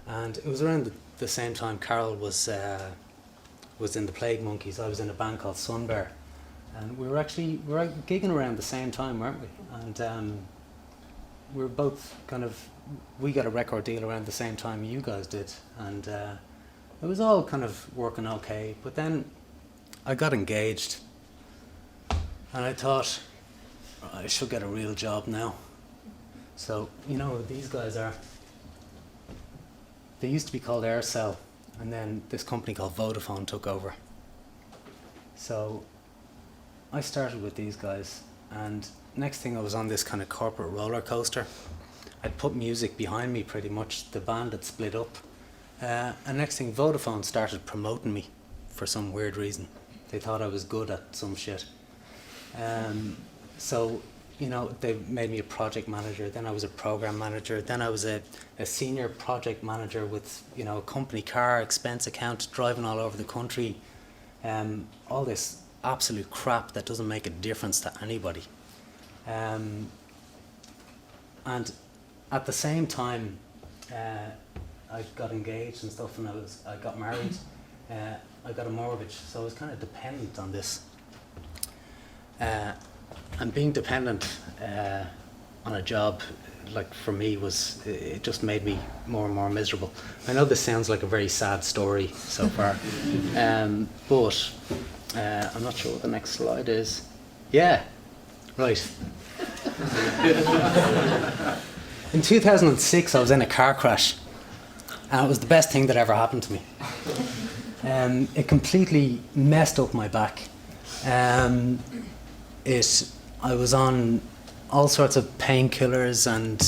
and it was around the same time Carol was in the Plague Monkeys. I was in a band called Sunbear, and we were gigging around the same time, weren't we? And we were both we got a record deal around the same time you guys did, and it was all kind of working okay. But then I got engaged, and I thought, I should get a real job now. So, you know who these guys are? They used to be called Aircell, and then this company called Vodafone took over. So I started with these guys, and next thing I was on this kind of corporate roller coaster. I'd put music behind me pretty much. The band had split up. And next thing, Vodafone started promoting me for some weird reason. They thought I was good at some shit. So, you know, they made me a project manager, then I was a program manager, then I was a senior project manager with, you know, a company car, expense account, driving all over the country. All this absolute crap that doesn't make a difference to anybody. And at the same time, I got engaged and stuff, and I got married. I got a mortgage, so I was kind of dependent on this. And being dependent on a job, like for me, it just made me more and more miserable. I know this sounds like a very sad story so far, but I'm not sure what the next slide is. Yeah, right. In 2006, I was in a car crash, and it was the best thing that ever happened to me. It completely messed up my back. I was on all sorts of painkillers and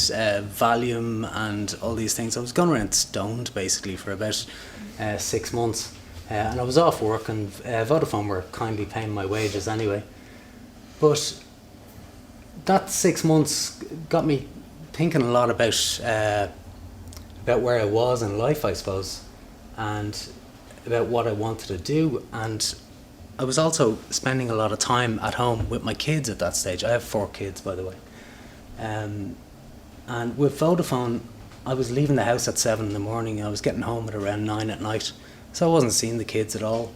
Valium and all these things. I was going around stoned basically for about 6 months, and I was off work, and Vodafone were kindly paying my wages anyway. But that 6 months got me thinking a lot about where I was in life, I suppose, and about what I wanted to do. And I was also spending a lot of time at home with my kids at that stage. I have 4 kids, by the way. And with Vodafone, I was leaving the house at 7 in the morning. I was getting home at around 9 at night. So I wasn't seeing the kids at all.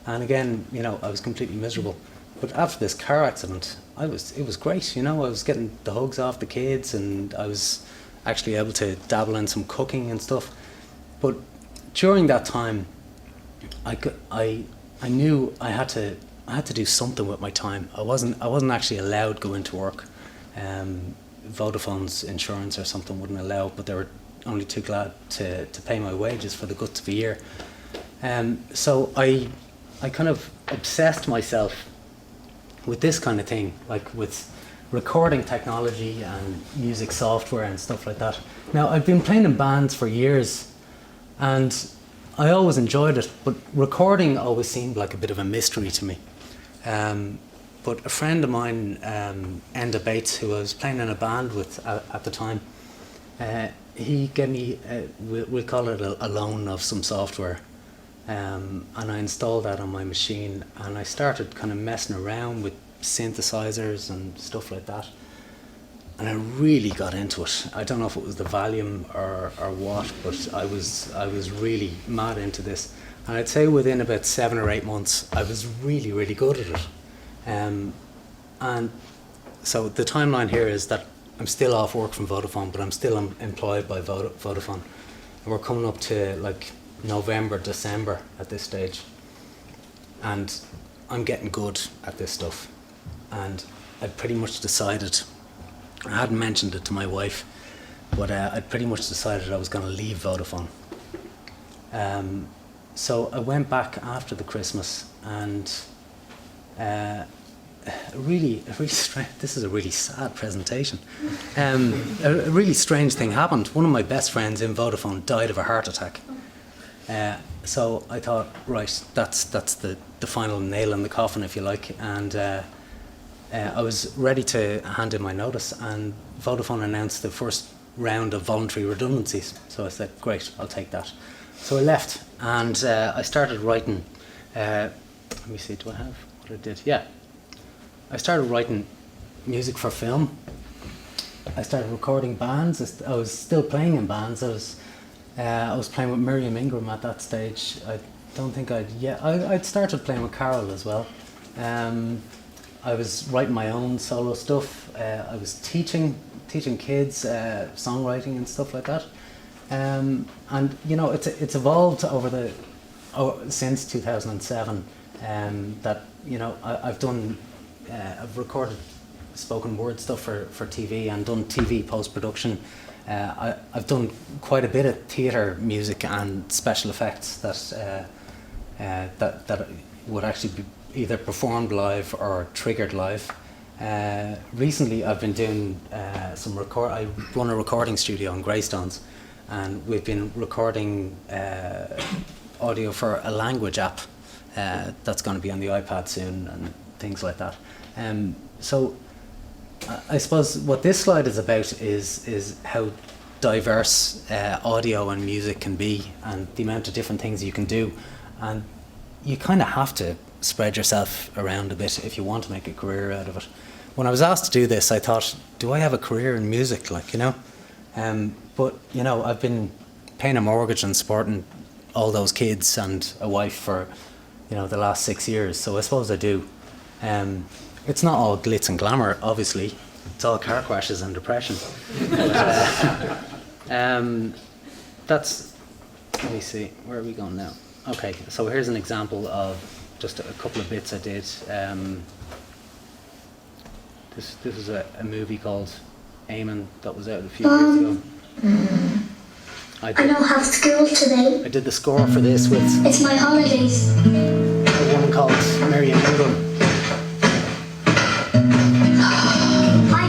And again, you know, I was completely miserable. But after this car accident, it was great. You know, I was getting the hugs off the kids, and I was actually able to dabble in some cooking and stuff. But during that time, I knew I had to do something with my time. I wasn't actually allowed to go into work. Vodafone's insurance or something wouldn't allow, but they were only too glad to pay my wages for the guts of a year. So I kind of obsessed myself with this kind of thing, like with recording technology and music software and stuff like that. Now, I've been playing in bands for years, and I always enjoyed it, but recording always seemed like a bit of a mystery to me. But a friend of mine, Enda Bates, who I was playing in a band with at the time, he gave me, we'll call it a loan of some software. And I installed that on my machine, and I started kind of messing around with synthesizers and stuff like that. And I really got into it. I don't know if it was the Valium or what, but I was really mad into this. And I'd say within about 7 or 8 months, I was really, really good at it. And so the timeline here is that I'm still off work from Vodafone, but I'm still employed by Vodafone. And we're coming up to like November, December at this stage. And I'm getting good at this stuff. And I'd pretty much decided, I hadn't mentioned it to my wife, but I'd pretty much decided I was going to leave Vodafone. So I went back after the Christmas, and this is a really sad presentation. A really strange thing happened. One of my best friends in Vodafone died of a heart attack. So I thought, right, that's the final nail in the coffin, if you like. And I was ready to hand in my notice, and Vodafone announced the first round of voluntary redundancies. So I said, great, I'll take that. So I left, and I started writing. Let me see, do I have what I did? Yeah. I started writing music for film. I started recording bands. I was still playing in bands. I was playing with Miriam Ingram at that stage. I don't think I'd started playing with Carol as well. I was writing my own solo stuff. I was teaching kids songwriting and stuff like that. And you know, it's evolved since 2007. That, you know, I've recorded spoken word stuff for TV and done TV post-production. I've done quite a bit of theatre music and special effects that would actually be either performed live or triggered live. Recently I've been doing I run a recording studio in Greystones, and we've been recording audio for a language app that's going to be on the iPad soon and things like that. So I suppose what this slide is about is how diverse audio and music can be, and the amount of different things you can do, and you kind of have to spread yourself around a bit if you want to make a career out of it. When I was asked to do this, I thought, do I have a career in music, like, you know? But, you know, I've been paying a mortgage and supporting all those kids and a wife for, you know, the last 6 years, so I suppose I do. It's not all glitz and glamour, obviously. It's all car crashes and depression. Let me see, where are we going now? Okay, so here's an example of just a couple of bits I did. This is a movie called Eamon that was out a few years ago. I don't have school today. I did the score for this with... It's my holidays. A woman called Miriam Ingram. Hi,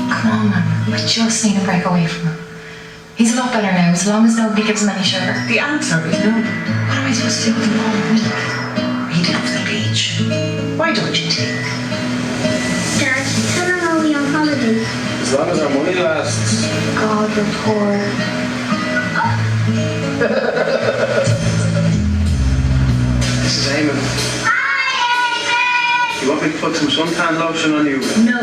Come on, man. We just need to break away from him. He's a lot better now, as long as nobody gives him any sugar. The answer is no. What am I supposed to do with him all week? Meet him at the beach. Why don't you take? Dad, how long are we on holiday? As long as our money lasts. God, we're poor. This is Eamon. Hi, You want me to put some suntan lotion on you? No.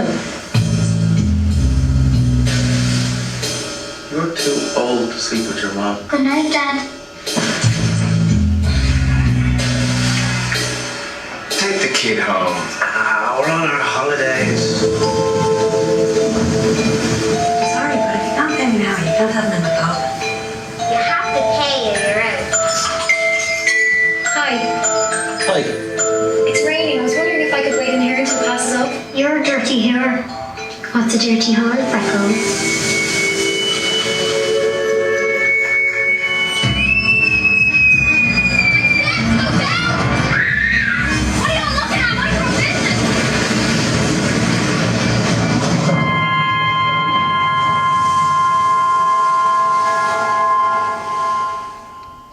You're too old to sleep with your mom. Good night, Dad. Take the kid home. We're on our holidays. Sorry, but if you can't pay me now, you can't have him in the pub. You have to pay if you're out. Hi, Hi. it's raining. I was wondering if I could wait in here until it passes up. You're a dirty hair. What's a dirty hole, Freckles?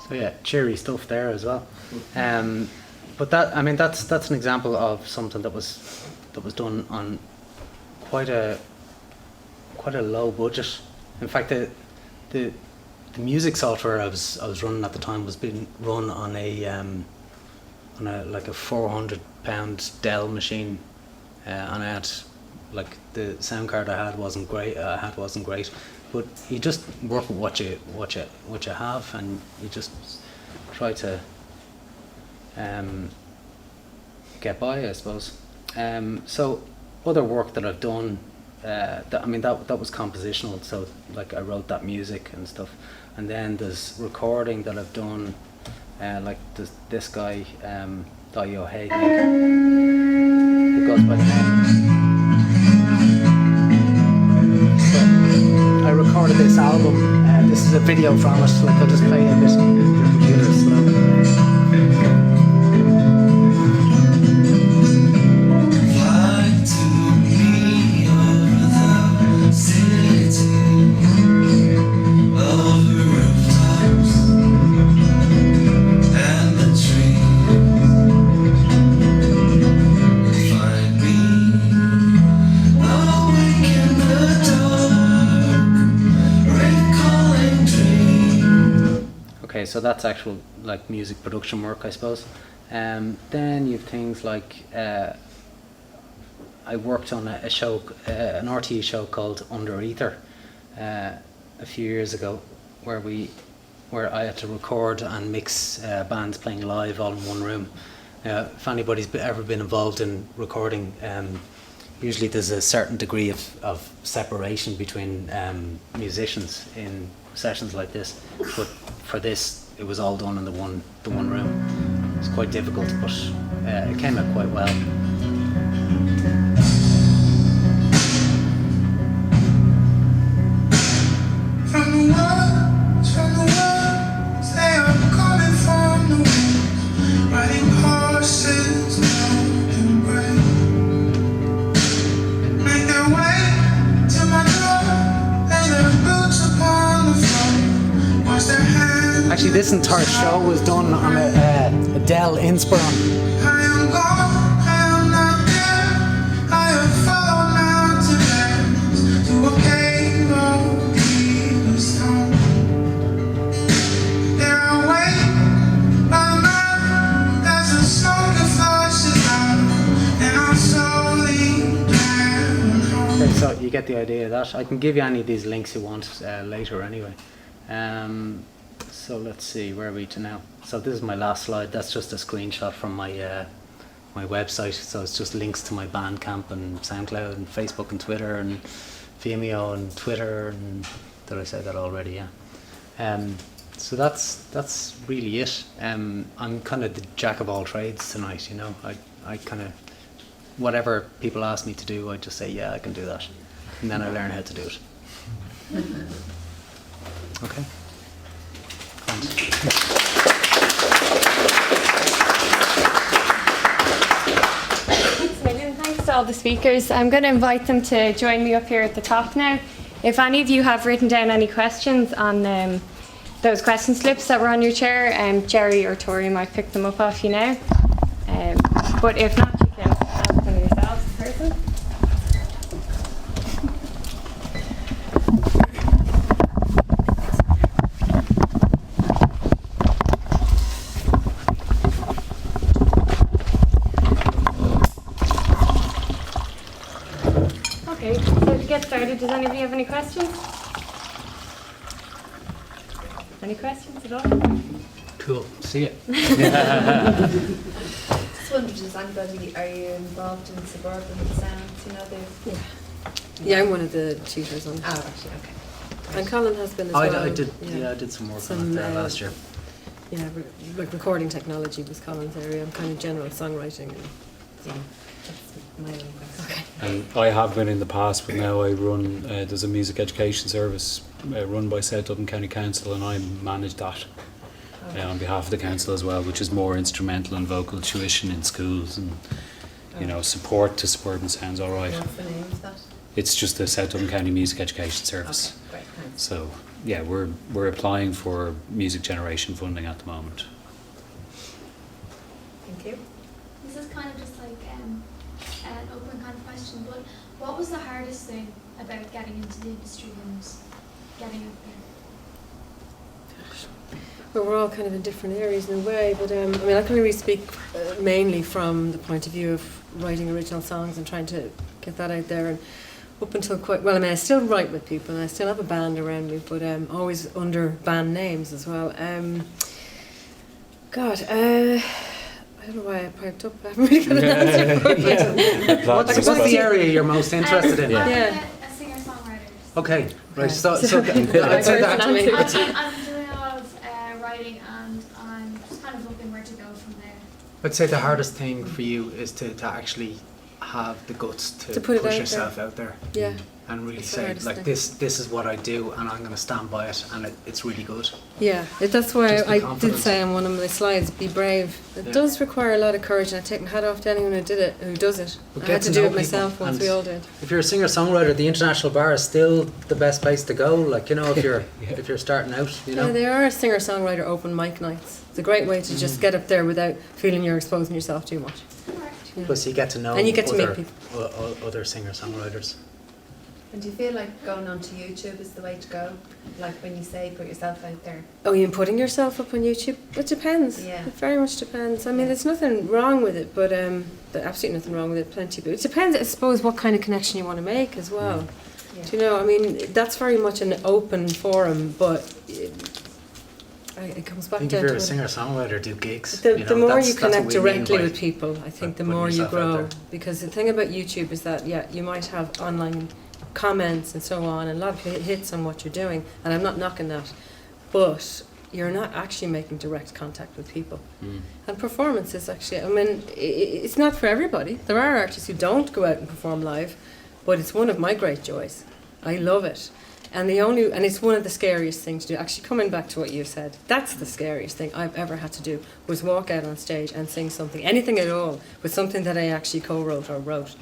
So yeah, cheery stuff there as well. But that, I mean, that's an example of something that was done on quite a low budget. In fact, the music software I was running at the time was being run on a like a £400 Dell machine, and I had, like, the sound card I had wasn't great. But you just work with what you have, and you just try to get by, I suppose. So other work that I've done, that was compositional. So, like, I wrote that music and stuff, and then there's recording that I've done, like this guy, Dio Hagen, who goes by the name. I recorded this album. This is a video from it. Like, I'll just play a bit. Your computer is slow. And the so that's actual like music production work, I suppose. Then you have things like I worked on a show, an RTE show called Under Ether, a few years ago, where I had to record and mix bands playing live all in one room. If anybody's ever been involved in recording, usually there's a certain degree of separation between musicians in sessions like this, but for this it was all done in the one room. It's quite difficult, but it came out quite well. Actually, this entire show was done on a Dell Inspiron. Okay, so you get the idea of that. I can give you any of these links you want later anyway. So let's see, where are we to now? So this is my last slide. That's just a screenshot from my my website. So it's just links to my Bandcamp and SoundCloud and Facebook and Twitter and Vimeo and Twitter. And did I say that already? Yeah. So that's really it. I'm kind of the jack of all trades tonight. You know, I kind of whatever people ask me to do, I just say yeah, I can do that, and then I learn how to do it. Okay. Thanks, Megan. Thanks to all the speakers. I'm going to invite them to join me up here at the top now. If any of you have written down any questions on those question slips that were on your chair, Jerry or Tori might pick them up off you now. But if not, you can ask them yourselves in person. Okay, so to get started, does anybody have any questions? Any questions at all? Cool. See ya. Just wondered, does anybody, are you involved in Suburban Sounds? You know, they've... Yeah, I'm one of the tutors on. Oh, actually, okay. And Colin has been as well. I did some work on it last year. Yeah, like recording technology was Colin's area. I'm kind of general songwriting. And, Yeah, that's my own question. okay. And I have been in the past, but now I run, there's a music education service run by South Dublin County Council, and I manage that on behalf of the council as well, which is more instrumental and vocal tuition in schools and, you know, support to Suburban Sounds, all right. What's the name of that? It's just the South Dublin County Music Education Service. Okay, great, thanks. So, yeah, we're applying for music generation funding at the moment. Thank you. This is kind of just like an open kind of question, but what was the hardest thing about getting into the industry and getting up there? Well, we're all kind of in different areas in a way, but I mean, I can really speak mainly from the point of view of writing original songs and trying to get that out there. And up until quite well, I mean, I still write with people and I still have a band around me, but always under band names as well. I don't know why I piped up. I haven't really got an answer for it. What's the area you're most interested in? I'm Yeah. a singer-songwriter. Okay, right. Okay. So I'd I'd say that. I'm doing a lot of writing, and I'm just kind of looking where to go from there. I'd say the hardest thing for you is to actually have the guts to put it push out yourself out there Yeah. and really That's the say hardest like thing. this is what I do and I'm going to stand by it and it's really good. Yeah, that's why Just be I confident. did say on one of my slides, be brave. It Yeah. does require a lot of courage, and I take my hat off to anyone who does it. But I get had to to do know it myself people, once, and we all did. If you're a singer-songwriter, the International Bar is still the best place to go. Like, you know, if you're if you're starting out, you know. Yeah, there are singer-songwriter open mic nights. It's a great way to just get up there without feeling you're exposing yourself too much. Correct. Yeah. Plus, you get to know And you get to meet other, people. other singer-songwriters. And do you feel like going onto YouTube is the way to go? Like when you say put yourself out there? Oh, you putting yourself up on YouTube? It depends. Yeah. It very much depends. I mean, there's nothing wrong with it, but there's absolutely nothing wrong with it. Plenty, but it depends, I suppose, what kind of connection you want to make as well. Yeah. Do you know? I mean, that's very much an open forum, but it comes I back think down if you're to a it. singer-songwriter, do gigs. The more that's you what connect we mean directly by- with people, I think the putting more you yourself out grow. there. Because the thing about YouTube is that, yeah, you might have online comments and so on, and a lot of hits on what you're doing, and I'm not knocking that, but you're not actually making direct contact with people. And performance is actually, I mean, it's not for everybody. There are artists who don't go out and perform live, but it's one of my great joys. I love it. And it's one of the scariest things to do. Actually, coming back to what you said, that's the scariest thing I've ever had to do, was walk out on stage and sing something, anything at all, with something that I actually co-wrote or wrote.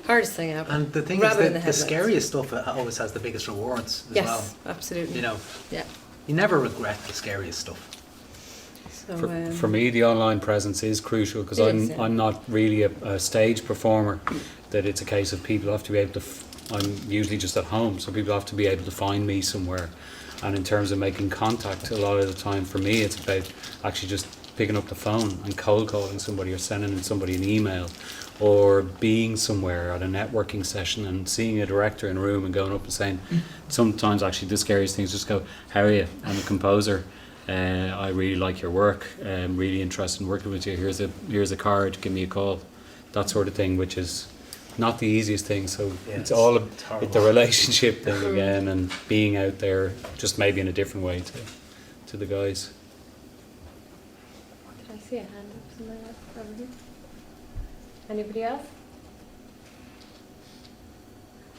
Hardest thing ever. And the thing Rabbit in is the that the headlights. scariest stuff always has the biggest rewards as Yes, well. absolutely. You know, Yeah. you never regret the scariest stuff. So, For me, the online presence is crucial because It is, yeah. I'm not really a stage performer. That it's a case of people have to be able to. I'm usually just at home, so people have to be able to find me somewhere. And in terms of making contact, a lot of the time for me, it's about actually just picking up the phone and cold calling somebody or sending somebody an email, or being somewhere at a networking session and seeing a director in a room and going up and saying, sometimes actually the scariest thing is just go, how are you? I'm a composer. I really like your work. I'm really interested in working with you. Here's a card. Give me a call. That sort of thing, which is not the easiest thing. So Yeah, it's all it's horrible. with the relationship thing again, and being out there, just maybe in a different way to the guys. Did I see a hand up somewhere else over here? Anybody else?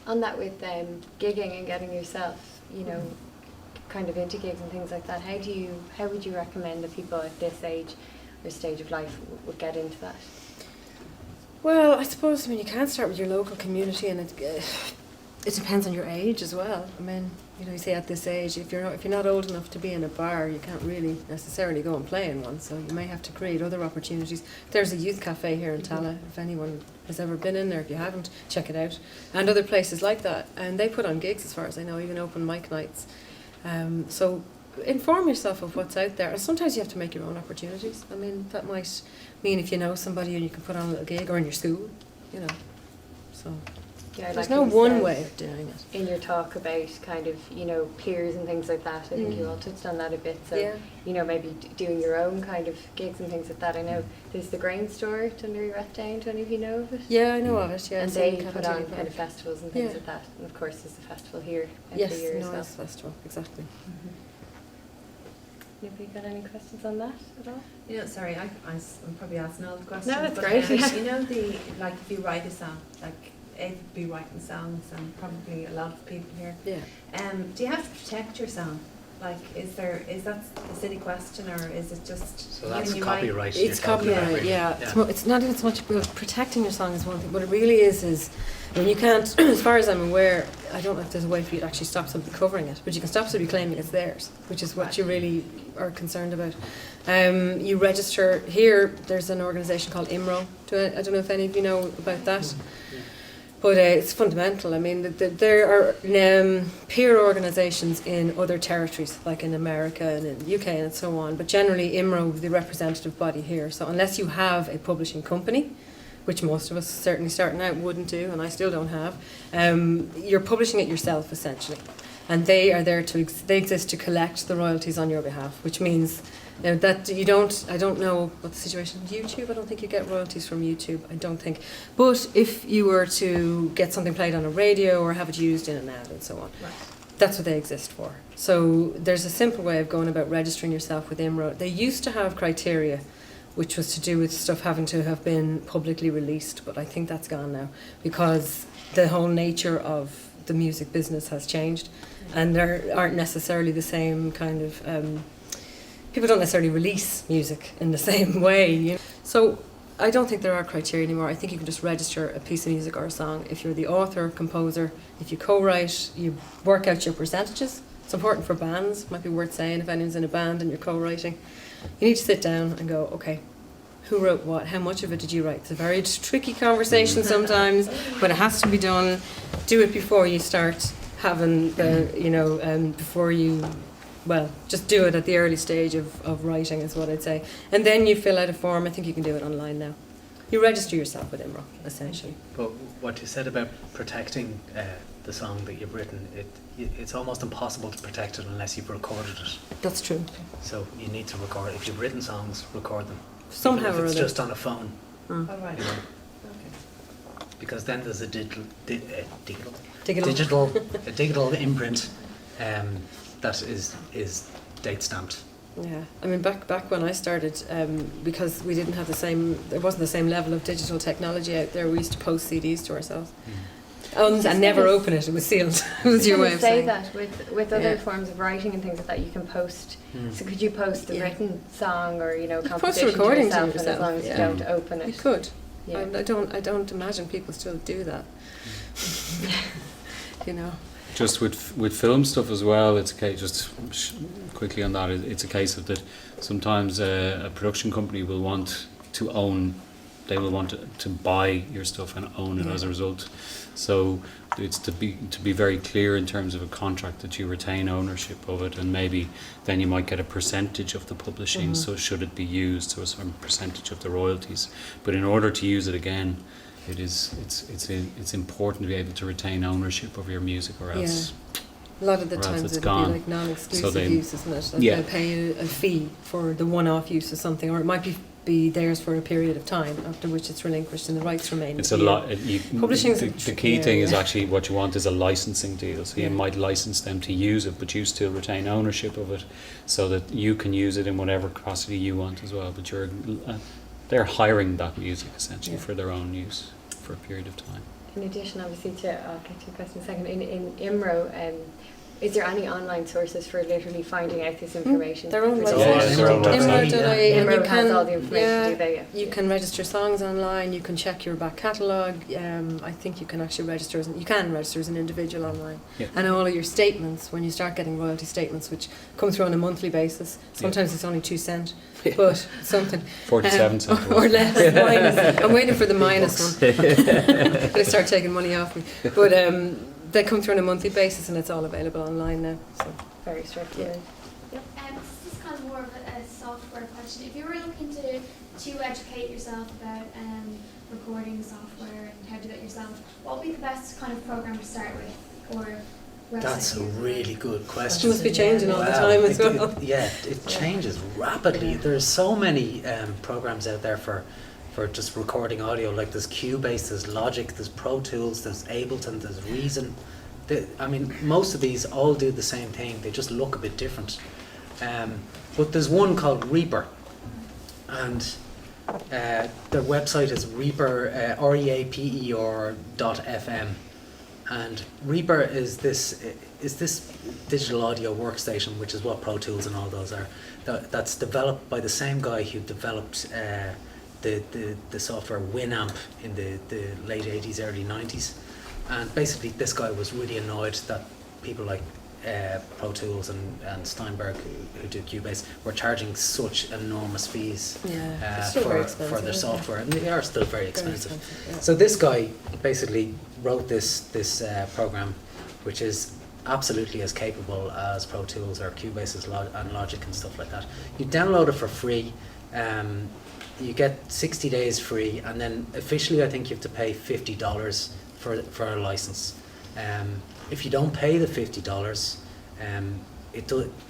On that with gigging and getting yourself, you know, kind of into gigs and things like that, how would you recommend that people at this age or stage of life would get into that? well, I suppose, I mean, you can start with your local community, and it depends on your age as well. I mean, you know, you say at this age, if you're not old enough to be in a bar, you can't really necessarily go and play in one. So you may have to create other opportunities. There's a youth cafe here in Tala. If anyone has ever been in there, if you haven't, check it out. And other places like that, and they put on gigs, as far as I know, even open mic nights. So inform yourself of what's out there. And sometimes you have to make your own opportunities. I mean, that might mean if you know somebody and you can put on a little gig, or in your school, you know. So Yeah, there's like no you one said way of doing it. in your talk about kind of, you know, peers and things like that. I think you all touched on that a bit. So, Yeah. you know, maybe doing your own kind of gigs and things like that. I know there's the Grain Store at Dunderry Rathdown. Do any of you know of it? Yeah, I know of it. Yeah, And it's in they put Cafeteria on Park. kind of festivals and things Yeah. like that. And of course, there's the festival here every Yes, year as Noise well. Festival, exactly. Nobody got any questions on that at all? You know, sorry, I'm probably asking all the questions. No, that's but, great, yeah. You know, like if you write a song, like Ed would be writing songs, and probably a lot of people here. Yeah. Do you have to protect your song? Like, is that a silly question, or is it just? So that's you might- copyright. It's you're talking about, copyright, really. yeah. It's not even so much about protecting your song is one thing. What it really is when you can't, as far as I'm aware, I don't know if there's a way for you to actually stop somebody covering it, but you can stop somebody claiming it's theirs, which is what you really are concerned about. You register here. There's an organisation called IMRO. I don't know if any of you know about that. But it's fundamental. I mean, there are peer organisations in other territories, like in America and in the UK and so on. But generally, IMRO is the representative body here. So unless you have a publishing company, which most of us certainly starting out wouldn't do, and I still don't have, you're publishing it yourself essentially. And they are there they exist to collect the royalties on your behalf, which means that you don't, I don't know what the situation is. YouTube, I don't think you get royalties from YouTube, I don't think. But if you were to get something played on a radio or have it used in an ad and so on, that's what they exist for. So there's a simple way of going about registering yourself with IMRO. They used to have criteria, which was to do with stuff having to have been publicly released, but I think that's gone now because the whole nature of the music business has changed, and there aren't necessarily the same kind of people don't necessarily release music in the same way, you know? So I don't think there are criteria anymore. I think you can just register a piece of music or a song if you're the author, composer. If you co-write, you work out your percentages. It's important for bands. Might be worth saying if anyone's in a band and you're co-writing. You need to sit down and go, okay, who wrote what, how much of it did you write. It's a very tricky conversation sometimes, but it has to be done. Do it before you start having the, before you, well, just do it at the early stage of writing is what I'd say. And then you fill out a form. I think you can do it online now. You register yourself with IMRO, essentially. But what you said about protecting the song that you've written, it's almost impossible to protect it unless you've recorded it. That's true. So you need to record it. If you've written songs, record them. Somehow Even or if it's other. just on a phone. Oh, right. You know, Okay. because then there's a digital imprint that is date stamped. Yeah, I mean, back when I started, because we didn't have there wasn't the same level of digital technology out there. We used to post CDs to ourselves, and never open it. It was sealed. It was your way of say saying that with other Yeah. forms of writing and things like that, you can post. So could you post a Yeah. written song or You could post a composition recording to to yourself, and yourself, as long as yeah. you don't open it, You could. Yeah. I don't imagine people still do that. Just with film stuff as well, it's a case, just quickly on that, it's a case of that sometimes a production company will want to own, they will want to buy your stuff and own it as a result. So it's to be very clear in terms of a contract that you retain ownership of it, and maybe then you might get a percentage of the publishing, so should it be used, so a certain percentage of the royalties. But in order to use it again, it's important to be able to retain ownership of your music, or else A lot of the or else times it's it'd gone. be like non-exclusive So they- use, isn't it? Like Yeah. they'll pay a fee for the one-off use of something, or it might be theirs for a period of time, after which it's relinquished and the rights remain. it's with a you. lot. Publishing's The a key tricky thing is area. actually what you want is a licensing deal. So Yeah. you might license them to use it, but you still retain ownership of it, so that you can use it in whatever capacity you want as well. But they're hiring that music essentially Yeah. for their own use for a period of time. In addition, obviously, I'll get to your question in a second. In IMRO, is there any online sources for literally finding out this information? Their own It's website. all- Yeah, their own website. IMRO.ie, and IMRO you has can all the information, do they? you can register songs online. You can check your back catalogue. I think you can actually register as an individual online. Yeah. And all of your statements, when you start getting royalty statements, which come through on a monthly basis. Sometimes it's only 2 cents, but something. 47 cents. Or less. Minus. I'm waiting for the minus one. They start taking money off me. But they come through on a monthly basis, and it's all available online now. So. Very straightforward. This is kind of more of a software question. If you were looking to educate yourself about recording software and how to do it yourself, what would be the best kind of program to start with, or website? That's a to use? really good It question. must be changing all the Wow. time as It- well. it changes rapidly. There's so many programs out there for just recording audio. Like there's Cubase, there's Logic, there's Pro Tools, there's Ableton, there's Reason. I mean, most of these all do the same thing. They just look a bit different. But there's one called Reaper, and their website is Reaper, reaper.fm. And Reaper is this digital audio workstation, which is what Pro Tools and all those are. That's developed by the same guy who developed the software Winamp in the late 80s, early 90s. And basically this guy was really annoyed that people like Pro Tools and Steinberg, who do Cubase, were charging such enormous fees Yeah, it's still very expensive, for their isn't it? software, and they are still very expensive. Yeah. So this guy basically wrote this program, which is absolutely as capable as Pro Tools or Cubase and Logic and stuff like that. You download it for free. You get 60 days free, and then officially I think you have to pay $50 for a license. If you don't pay the $50,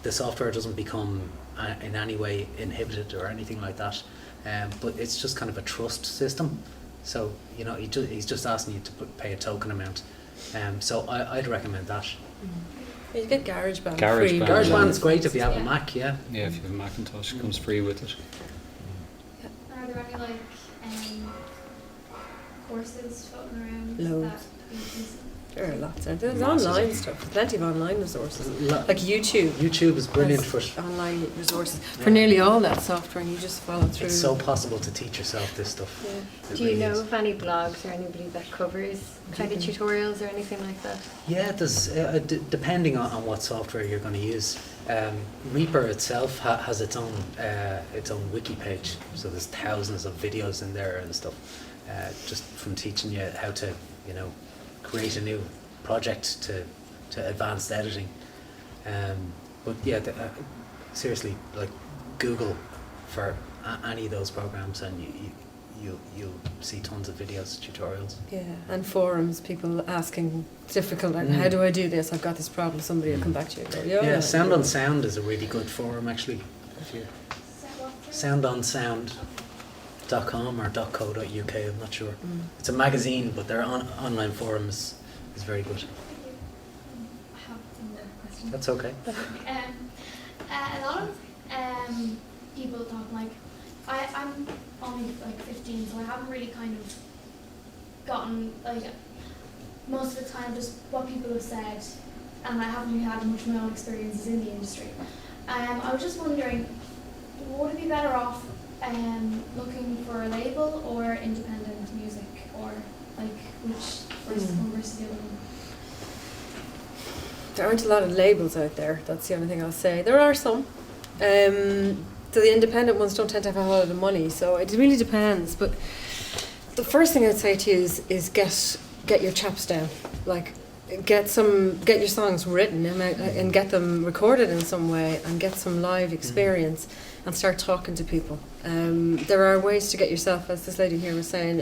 the software doesn't become in any way inhibited or anything like that. But it's just kind of a trust system. So he's just asking you to pay a token amount. So I'd recommend that. You get GarageBand. GarageBand. free. GarageBand is great if you have a Yeah. Mac. Yeah. Yeah, if you have a Macintosh, it comes free with it. Are there any courses floating around Loads. that you use? There are lots. There's Masses. online stuff. Plenty of online resources. Lo- Like YouTube. YouTube is brilliant for has online resources for nearly all that software, and you just follow through. it's so possible to teach yourself this stuff. Yeah. It Do you really know is. of any blogs or anybody that covers kind of tutorials or anything like that? Yeah, there's depending on what software you're going to use. Reaper itself has its own wiki page, so there's thousands of videos in there and stuff, just from teaching you how to, you know, create a new project to advanced editing. But yeah, seriously, like Google for any of those programs, and you'll see tons of videos, tutorials. Yeah, and forums, people asking difficult, like, how do I do this? I've got this problem. Somebody will come back to you and go, Yeah, Sound on Sound is a really good forum actually. If you soundonsound.com or .co.uk, I'm not sure. It's a magazine, but their online forum is very good. I have one more question. That's okay. A lot of people talk like I'm only like 15, so I haven't really kind of gotten like most of the time just what people have said, and I haven't really had much of my own experiences in the industry. I was just wondering, would it be better off looking for a label or independent music, or like which versus one versus the other one? There aren't a lot of labels out there. That's the only thing I'll say. There are some. So the independent ones don't tend to have a whole lot of money, so it really depends. But the first thing I'd say to you is get your chops down. Like get your songs written and get them recorded in some way, and get some live experience and start talking to people. There are ways to get yourself, as this lady here was saying,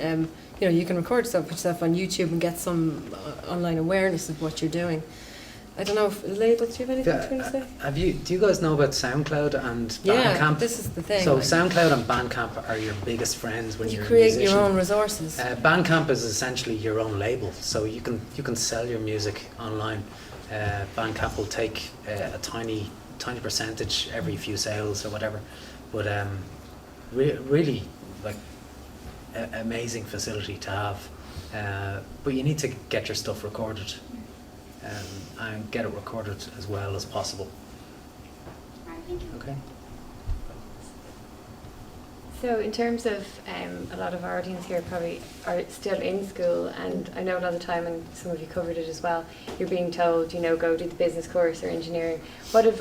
you know, you can record yourself, put yourself on YouTube and get some online awareness of what you're doing. I don't know if labels, do you have anything to say? Do you guys know about SoundCloud and Bandcamp? Yeah, this is the thing. So like, SoundCloud and Bandcamp are your biggest friends when you you're a create musician. your own resources. Bandcamp is essentially your own label, so you can sell your music online. Bandcamp will take a tiny percentage every few sales or whatever, but really like amazing facility to have. But you need to get your stuff recorded. And get it recorded as well as possible. Alright, thank you. Okay. So in terms of a lot of our audience here probably are still in school, and I know a lot of the time, and some of you covered it as well, you're being told, you know, go do the business course or engineering. What would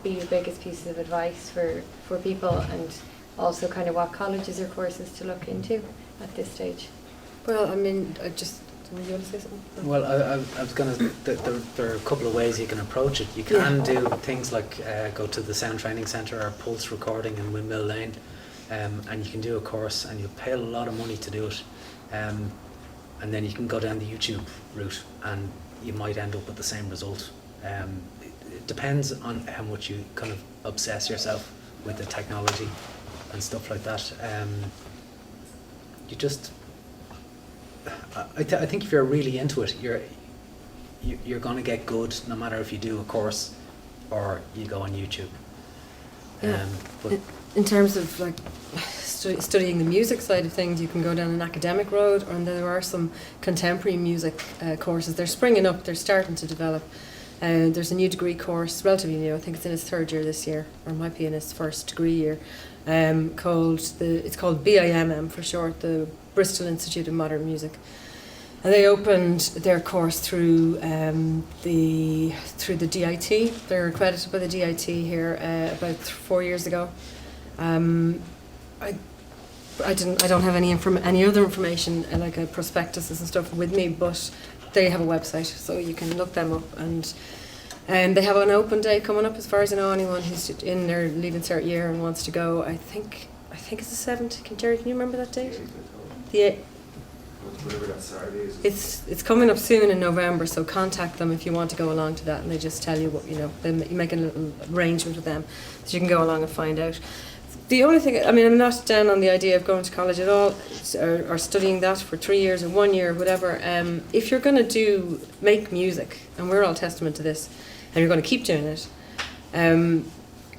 be your biggest pieces of advice for people, and also kind of what colleges or courses to look into at this stage? Well, I mean, you want to say something? Well, I was going to, there are a couple of ways you can approach it. You can do things like go to the Sound Training Centre or Pulse Recording in Windmill Lane, and you can do a course, and you'll pay a lot of money to do it. And then you can go down the YouTube route, and you might end up with the same result. It depends on how much you kind of obsess yourself with the technology and stuff like that. You just... I think if you're really into it, you're going to get good no matter if you do a course or you go on YouTube. But in terms of like studying the music side of things, you can go down an academic road, and there are some contemporary music courses. They're springing up. They're starting to develop. There's a new degree course, relatively new. I think it's in its third year this year, or it might be in its first degree year. It's called BIMM for short, the Bristol Institute of Modern Music, and they opened their course through the DIT. They're accredited by the DIT here about 4 years ago. I don't have any other information like prospectuses and stuff with me, but they have a website, so you can look them up, and they have an open day coming up. As far as I know, anyone who's in their Leaving Cert year and wants to go, I think it's the 7th. Jerry, can you remember that date? Whatever that Saturday is. It's coming up soon in November, so contact them if you want to go along to that, and they just tell you what, you know, you make a little arrangement with them so you can go along and find out. The only thing, I mean, I'm not down on the idea of going to college at all, or studying that for 3 years or 1 year or whatever. If you're going to make music, and we're all testament to this, and you're going to keep doing it,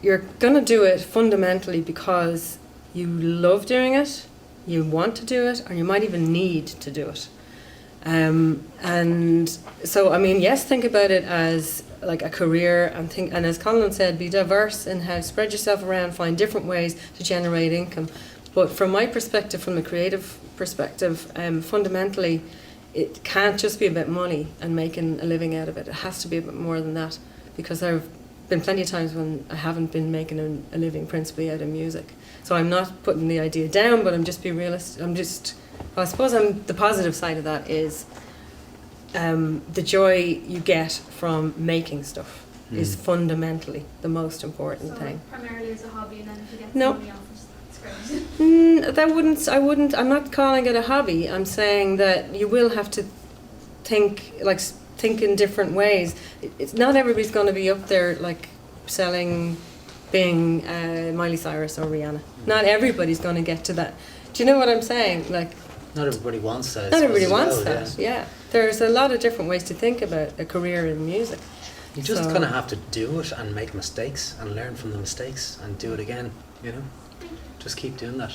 you're going to do it fundamentally because you love doing it, you want to do it, or you might even need to do it. And so, I mean, yes, think about it as like a career, and as Colin said, be diverse in how, spread yourself around, find different ways to generate income. But from my perspective, from the creative perspective, fundamentally, it can't just be about money and making a living out of it. It has to be a bit more than that, because there have been plenty of times when I haven't been making a living principally out of music. So I'm not putting the idea down, but I'm just being realistic. I suppose the positive side of that is the joy you get from making stuff is fundamentally the most important thing. Primarily as a hobby, and then if you get No. money offers, that's great. I'm not calling it a hobby. I'm saying that you will have to think in different ways. It's not everybody's going to be up there like being Miley Cyrus or Rihanna. Not everybody's going to get to that. Do you know what I'm saying? Like, Not everybody wants that. not everybody wants well, that. Yeah. There's a lot of different ways to think about a career in music. You just So- kind of have to do it and make mistakes and learn from the mistakes and do it again, you know? Just keep doing that.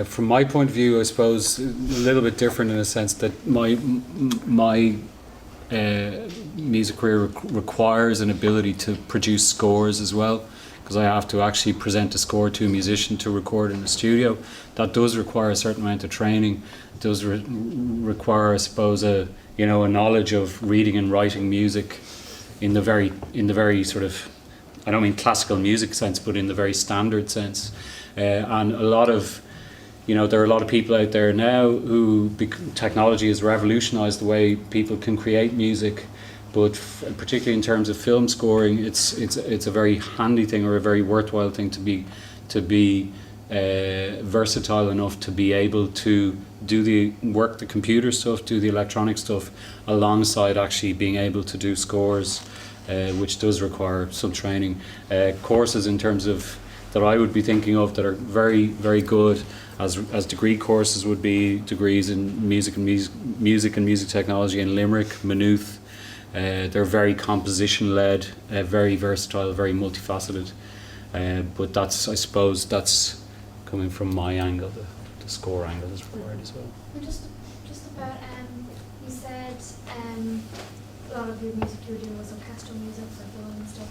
From my point of view, I suppose a little bit different in a sense that my music career requires an ability to produce scores as well, because I have to actually present a score to a musician to record in the studio. That does require a certain amount of training. It does require, I suppose, a knowledge of reading and writing music in the very sort of, I don't mean classical music sense, but in the very standard sense. And a lot of, there are a lot of people out there now who technology has revolutionized the way people can create music, but particularly in terms of film scoring, it's a very handy thing, or a very worthwhile thing to be versatile enough to be able to do the computer stuff, do the electronic stuff, alongside actually being able to do scores, which does require some training. Courses in terms of that I would be thinking of that are very, very good as degree courses would be degrees in music and music technology in Limerick, Maynooth. They're very composition led, very versatile, very multifaceted. But I suppose that's coming from my angle. The score angle is required as well. And just about, you said a lot of your music you were doing was orchestral music for film and stuff.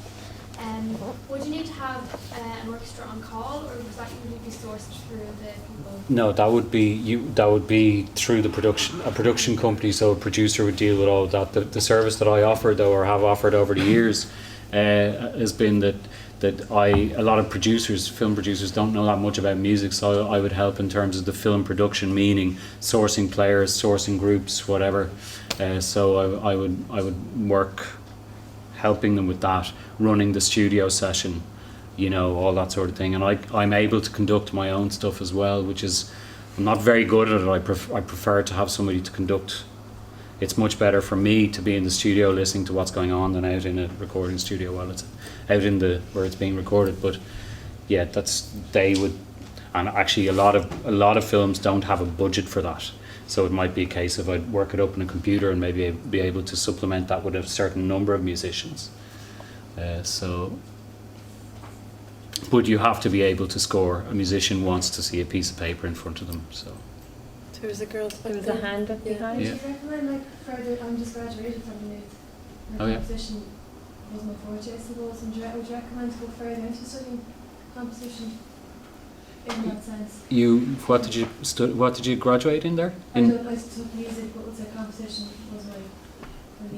Would you need to have an orchestra on call, or was that usually be sourced through the people? No, that would be through a production company. So a producer would deal with all of that. The service that I offer, though, or have offered over the years, has been that a lot of film producers don't know that much about music, so I would help in terms of the film production, meaning sourcing players, sourcing groups, whatever. So I would work helping them with that, running the studio session, all that sort of thing. And I'm able to conduct my own stuff as well, which is, I'm not very good at it. I prefer to have somebody to conduct. It's much better for me to be in the studio listening to what's going on than out in a recording studio while it's out in where it's being recorded. But yeah, and actually a lot of films don't have a budget for that. So it might be a case of I'd work it up in a computer and maybe be able to supplement that with a certain number of musicians. But you have to be able to score. A musician wants to see a piece of paper in front of them. So. There was a girl. There was a hand up behind. Yeah. Would you recommend, further, I'm just graduated from the Oh, yeah. composition was my forte, I suppose, and would you recommend to go further into studying composition in that sense? What did you graduate in there? I took music, but would say composition was my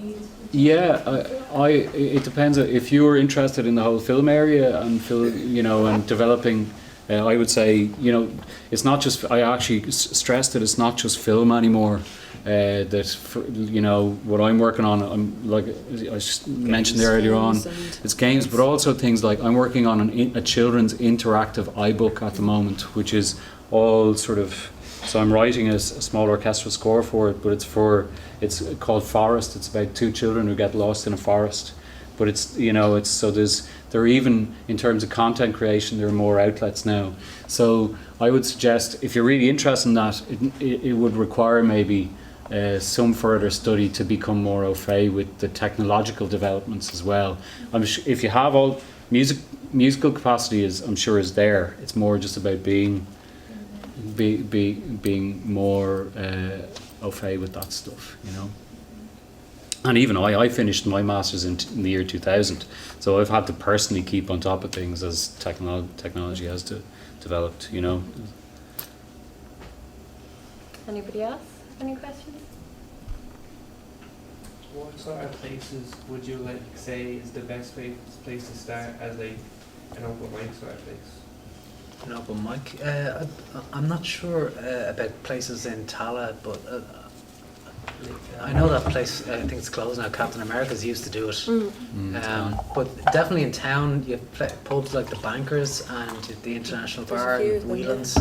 need. Yeah, it depends. If you're interested in the whole film area and and developing, I would say, it's not just. I actually stress that it's not just film anymore. What I'm working on, like I mentioned earlier on, it's games, but also things like I'm working on a children's interactive iBook at the moment, which is all sort of. So I'm writing a small orchestral score for it, but it's called Forest. It's about two children who get lost in a forest, but there even in terms of content creation, there are more outlets now. So I would suggest if you're really interested in that, it would require maybe some further study to become more au fait with the technological developments as well. If you have all musical capacity, I'm sure is there. It's more just about being more au fait with that stuff, you know. And even I finished my masters in the year 2000, so I've had to personally keep on top of things as technology has developed, you know. Anybody else? Any questions? What sort of places would you like say is the best place to start as like an open mic sort of place? An open mic? I'm not sure about places in Tala, but I know that place, I think it's closed now. Captain America's used to do it. But definitely in town, you have pubs like the Bankers and the International There's a Bar, few and of them, Whelan's.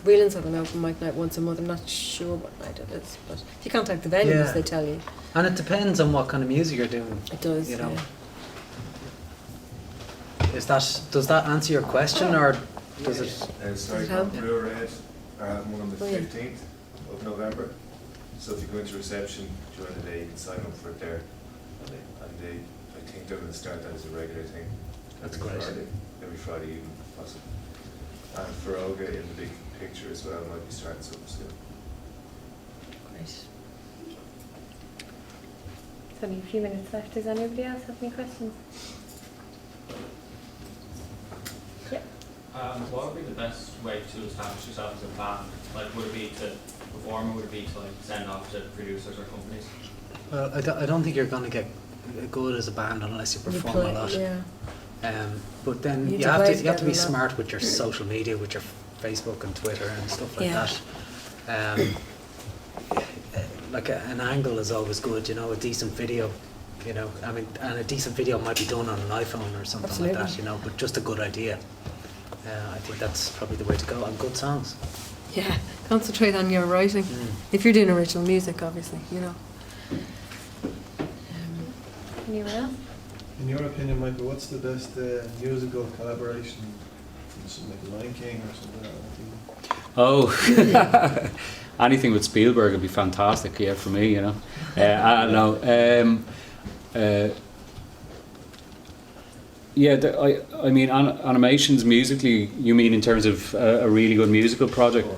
Whelan's have an open mic night once a month. I'm not sure what night it is, but if you contact the venues, Yeah. they tell you. And it depends on what kind of music you're doing. It does, you know. yeah. Does that answer your question, or does it? Sorry, Does it help? Blue Red are having one on the Oh, yeah. 15th of November. So if you go into reception during the day, you can sign up for it there. And I think they're going to start that as a regular thing. That's every great. Every Friday evening, possible. And Feroga in the big picture as well might be starting something soon. Great. There's only a few minutes left. Does anybody else have any questions? Yeah. What would be the best way to establish yourself as a band? Like, would it be to perform, or would it be to like send off to producers or companies? Well, I don't think you're going to get good as a band unless you perform a lot. Yeah. But then You you need to have play to be together a lot. smart with your social media, with your Facebook and Twitter and stuff like Yeah. that. Like an angle is always good, you know, a decent video, you know. I mean, and a decent video might be done on an iPhone or something like that, Absolutely. you know. But just a good idea. I think that's probably the way to go. And good songs. Yeah, concentrate on your writing. If you're doing original music, obviously, you know. Anyone else? In your opinion, Michael, what's the best musical collaboration? Something like Lion King or something? Oh, anything with Spielberg would be fantastic, yeah, for me, you know. I don't know. Yeah, I mean, animations musically, you mean in terms of a really good musical project?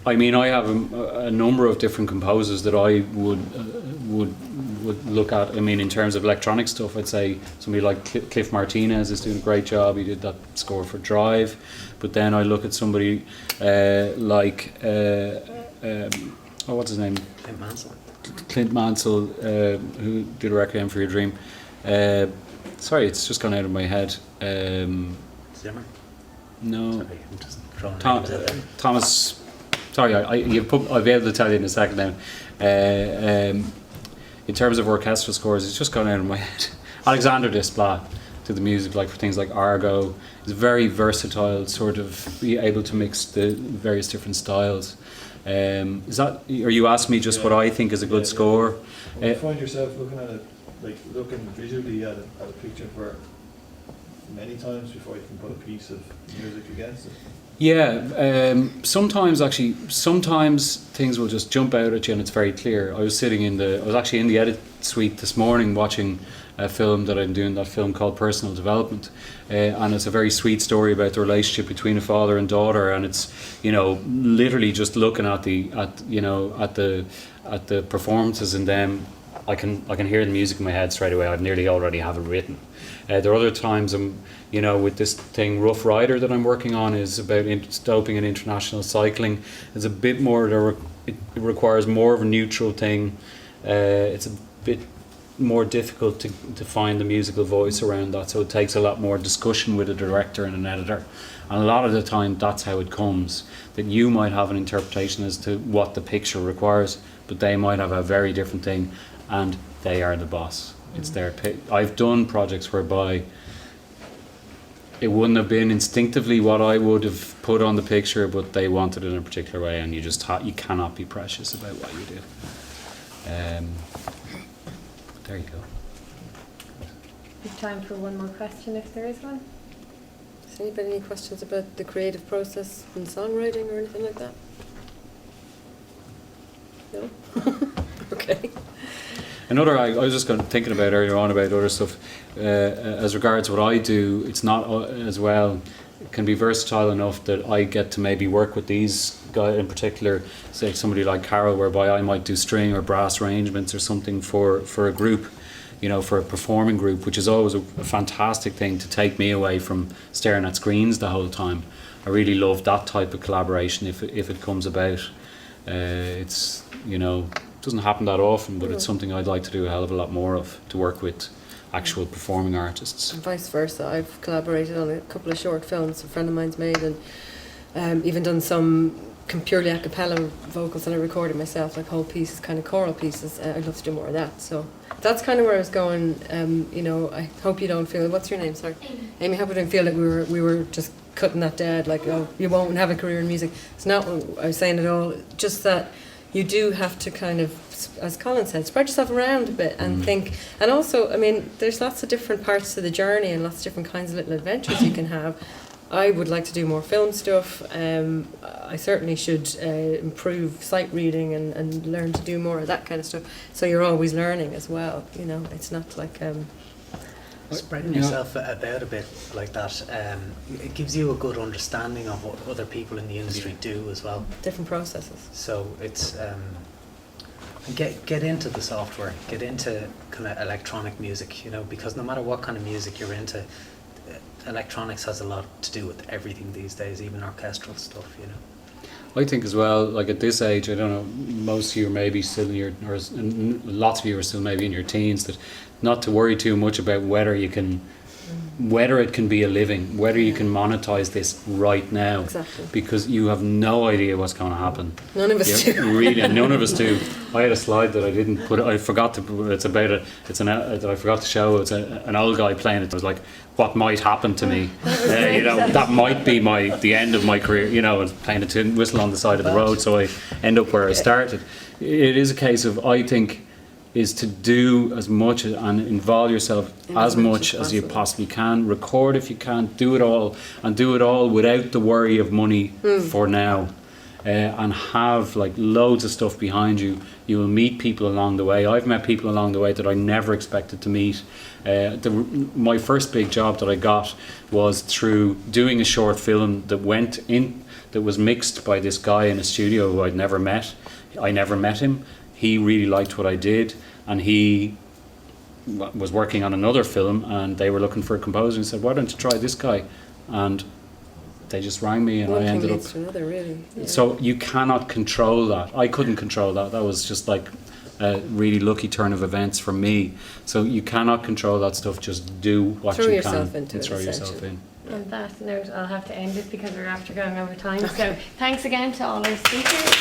I mean, I have a number of different composers that I would look at. I mean, in terms of electronic stuff, I'd say somebody like Cliff Martinez is doing a great job. He did that score for Drive. But then I look at somebody like, what's his name? Clint Mansell. Clint Mansell, who did a Requiem for Your Dream. Sorry, it's just gone out of my head. Zimmer? No. Sorry, I'm just throwing names out there. Thomas. Sorry, I'll be able to tell you in a second now. In terms of orchestral scores, it's just gone out of my head. Alexander Desplat did the music like for things like Argo. He's very versatile, sort of be able to mix the various different styles. Is that? Are you asking me just what I think is a good score? When you find yourself looking at it, like looking visually at a picture for many times before you can put a piece of music against it? Yeah, sometimes things will just jump out at you and it's very clear. I was actually in the edit suite this morning watching a film that I'm doing, that film called Personal Development, and it's a very sweet story about the relationship between a father and daughter, and it's, you know, literally just looking at the performances in them, I can hear the music in my head straight away. I've nearly already have it written. There are other times you know, with this thing Rough Rider that I'm working on is about doping and international cycling. It's a bit more, it requires more of a neutral thing. It's a bit more difficult to find the musical voice around that, so it takes a lot more discussion with a director and an editor. And a lot of the time that's how it comes, that you might have an interpretation as to what the picture requires, but they might have a very different thing, and they are the boss. It's their I've done projects whereby it wouldn't have been instinctively what I would have put on the picture, but they wanted it in a particular way, and you just you cannot be precious about what you do. There you go. We have time for one more question if there is one. Has anybody any questions about the creative process in songwriting or anything like that? No? Okay. Another, I was just thinking about earlier on about other stuff. As regards what I do, it's not as well. can be versatile enough that I get to maybe work with these guys in particular, say somebody like Carol, whereby I might do string or brass arrangements or something for a group, you know, for a performing group, which is always a fantastic thing to take me away from staring at screens the whole time. I really love that type of collaboration if it comes about. It's, you know, it doesn't happen that often, but it's something I'd like to do a hell of a lot more of, to work with actual performing artists. And vice versa. I've collaborated on a couple of short films a friend of mine's made, and even done some purely a cappella vocals that I recorded myself, like whole pieces, kind of choral pieces. I'd love to do more of that. So that's kind of where I was going. You know, I hope you don't feel, what's your name, sorry? Amy, I hope you don't feel like we were just cutting that dead, like, oh, you won't have a career in music. It's not what I was saying at all, just that you do have to kind of, as Colin said, spread yourself around a bit and think. And also, I mean, there's lots of different parts to the journey and lots of different kinds of little adventures you can have. I would like to do more film stuff. I certainly should improve sight reading and learn to do more of that kind of stuff. So you're always learning as well, you know. It's not like... Spreading yourself about a bit like that, it gives you a good understanding of what other people in the industry do as well. Different processes. So it's get into the software, get into kind of electronic music, you know, because no matter what kind of music you're into, electronics has a lot to do with everything these days, even orchestral stuff, you know. I think as well, like at this age, I don't know, most of you are maybe still in your, or lots of you are still maybe in your teens, that not to worry too much about whether it can be a living, whether you can monetize this right now. Exactly. Because you have no idea what's going to happen. None of us do. Really, none of us do. I had a slide that I didn't put, I forgot to put, that I forgot to show. It's an old guy playing it. It was like, what might happen to me? You know, that might be the end of my career, you know, and playing a tin whistle on the side of the road, so I end up where I started. It is a case of, I think, is to do as much and involve yourself as much as you possibly can. Record if you can, do it all, and do it all without the worry of money for now. And have like loads of stuff behind you. You will meet people along the way. I've met people along the way that I never expected to meet. My first big job that I got was through doing a short film that was mixed by this guy in a studio who I'd never met. I never met him. He really liked what I did, and he was working on another film, and they were looking for a composer, and said, why don't you try this guy? And they just rang me, and I ended up... Another, really. Yeah. So you cannot control that. I couldn't control that. That was just like a really lucky turn of events for me. So you cannot control that stuff. Just do what you can and throw yourself in. On that note, I'll have to end it because we're after going over time. So thanks again to all our speakers.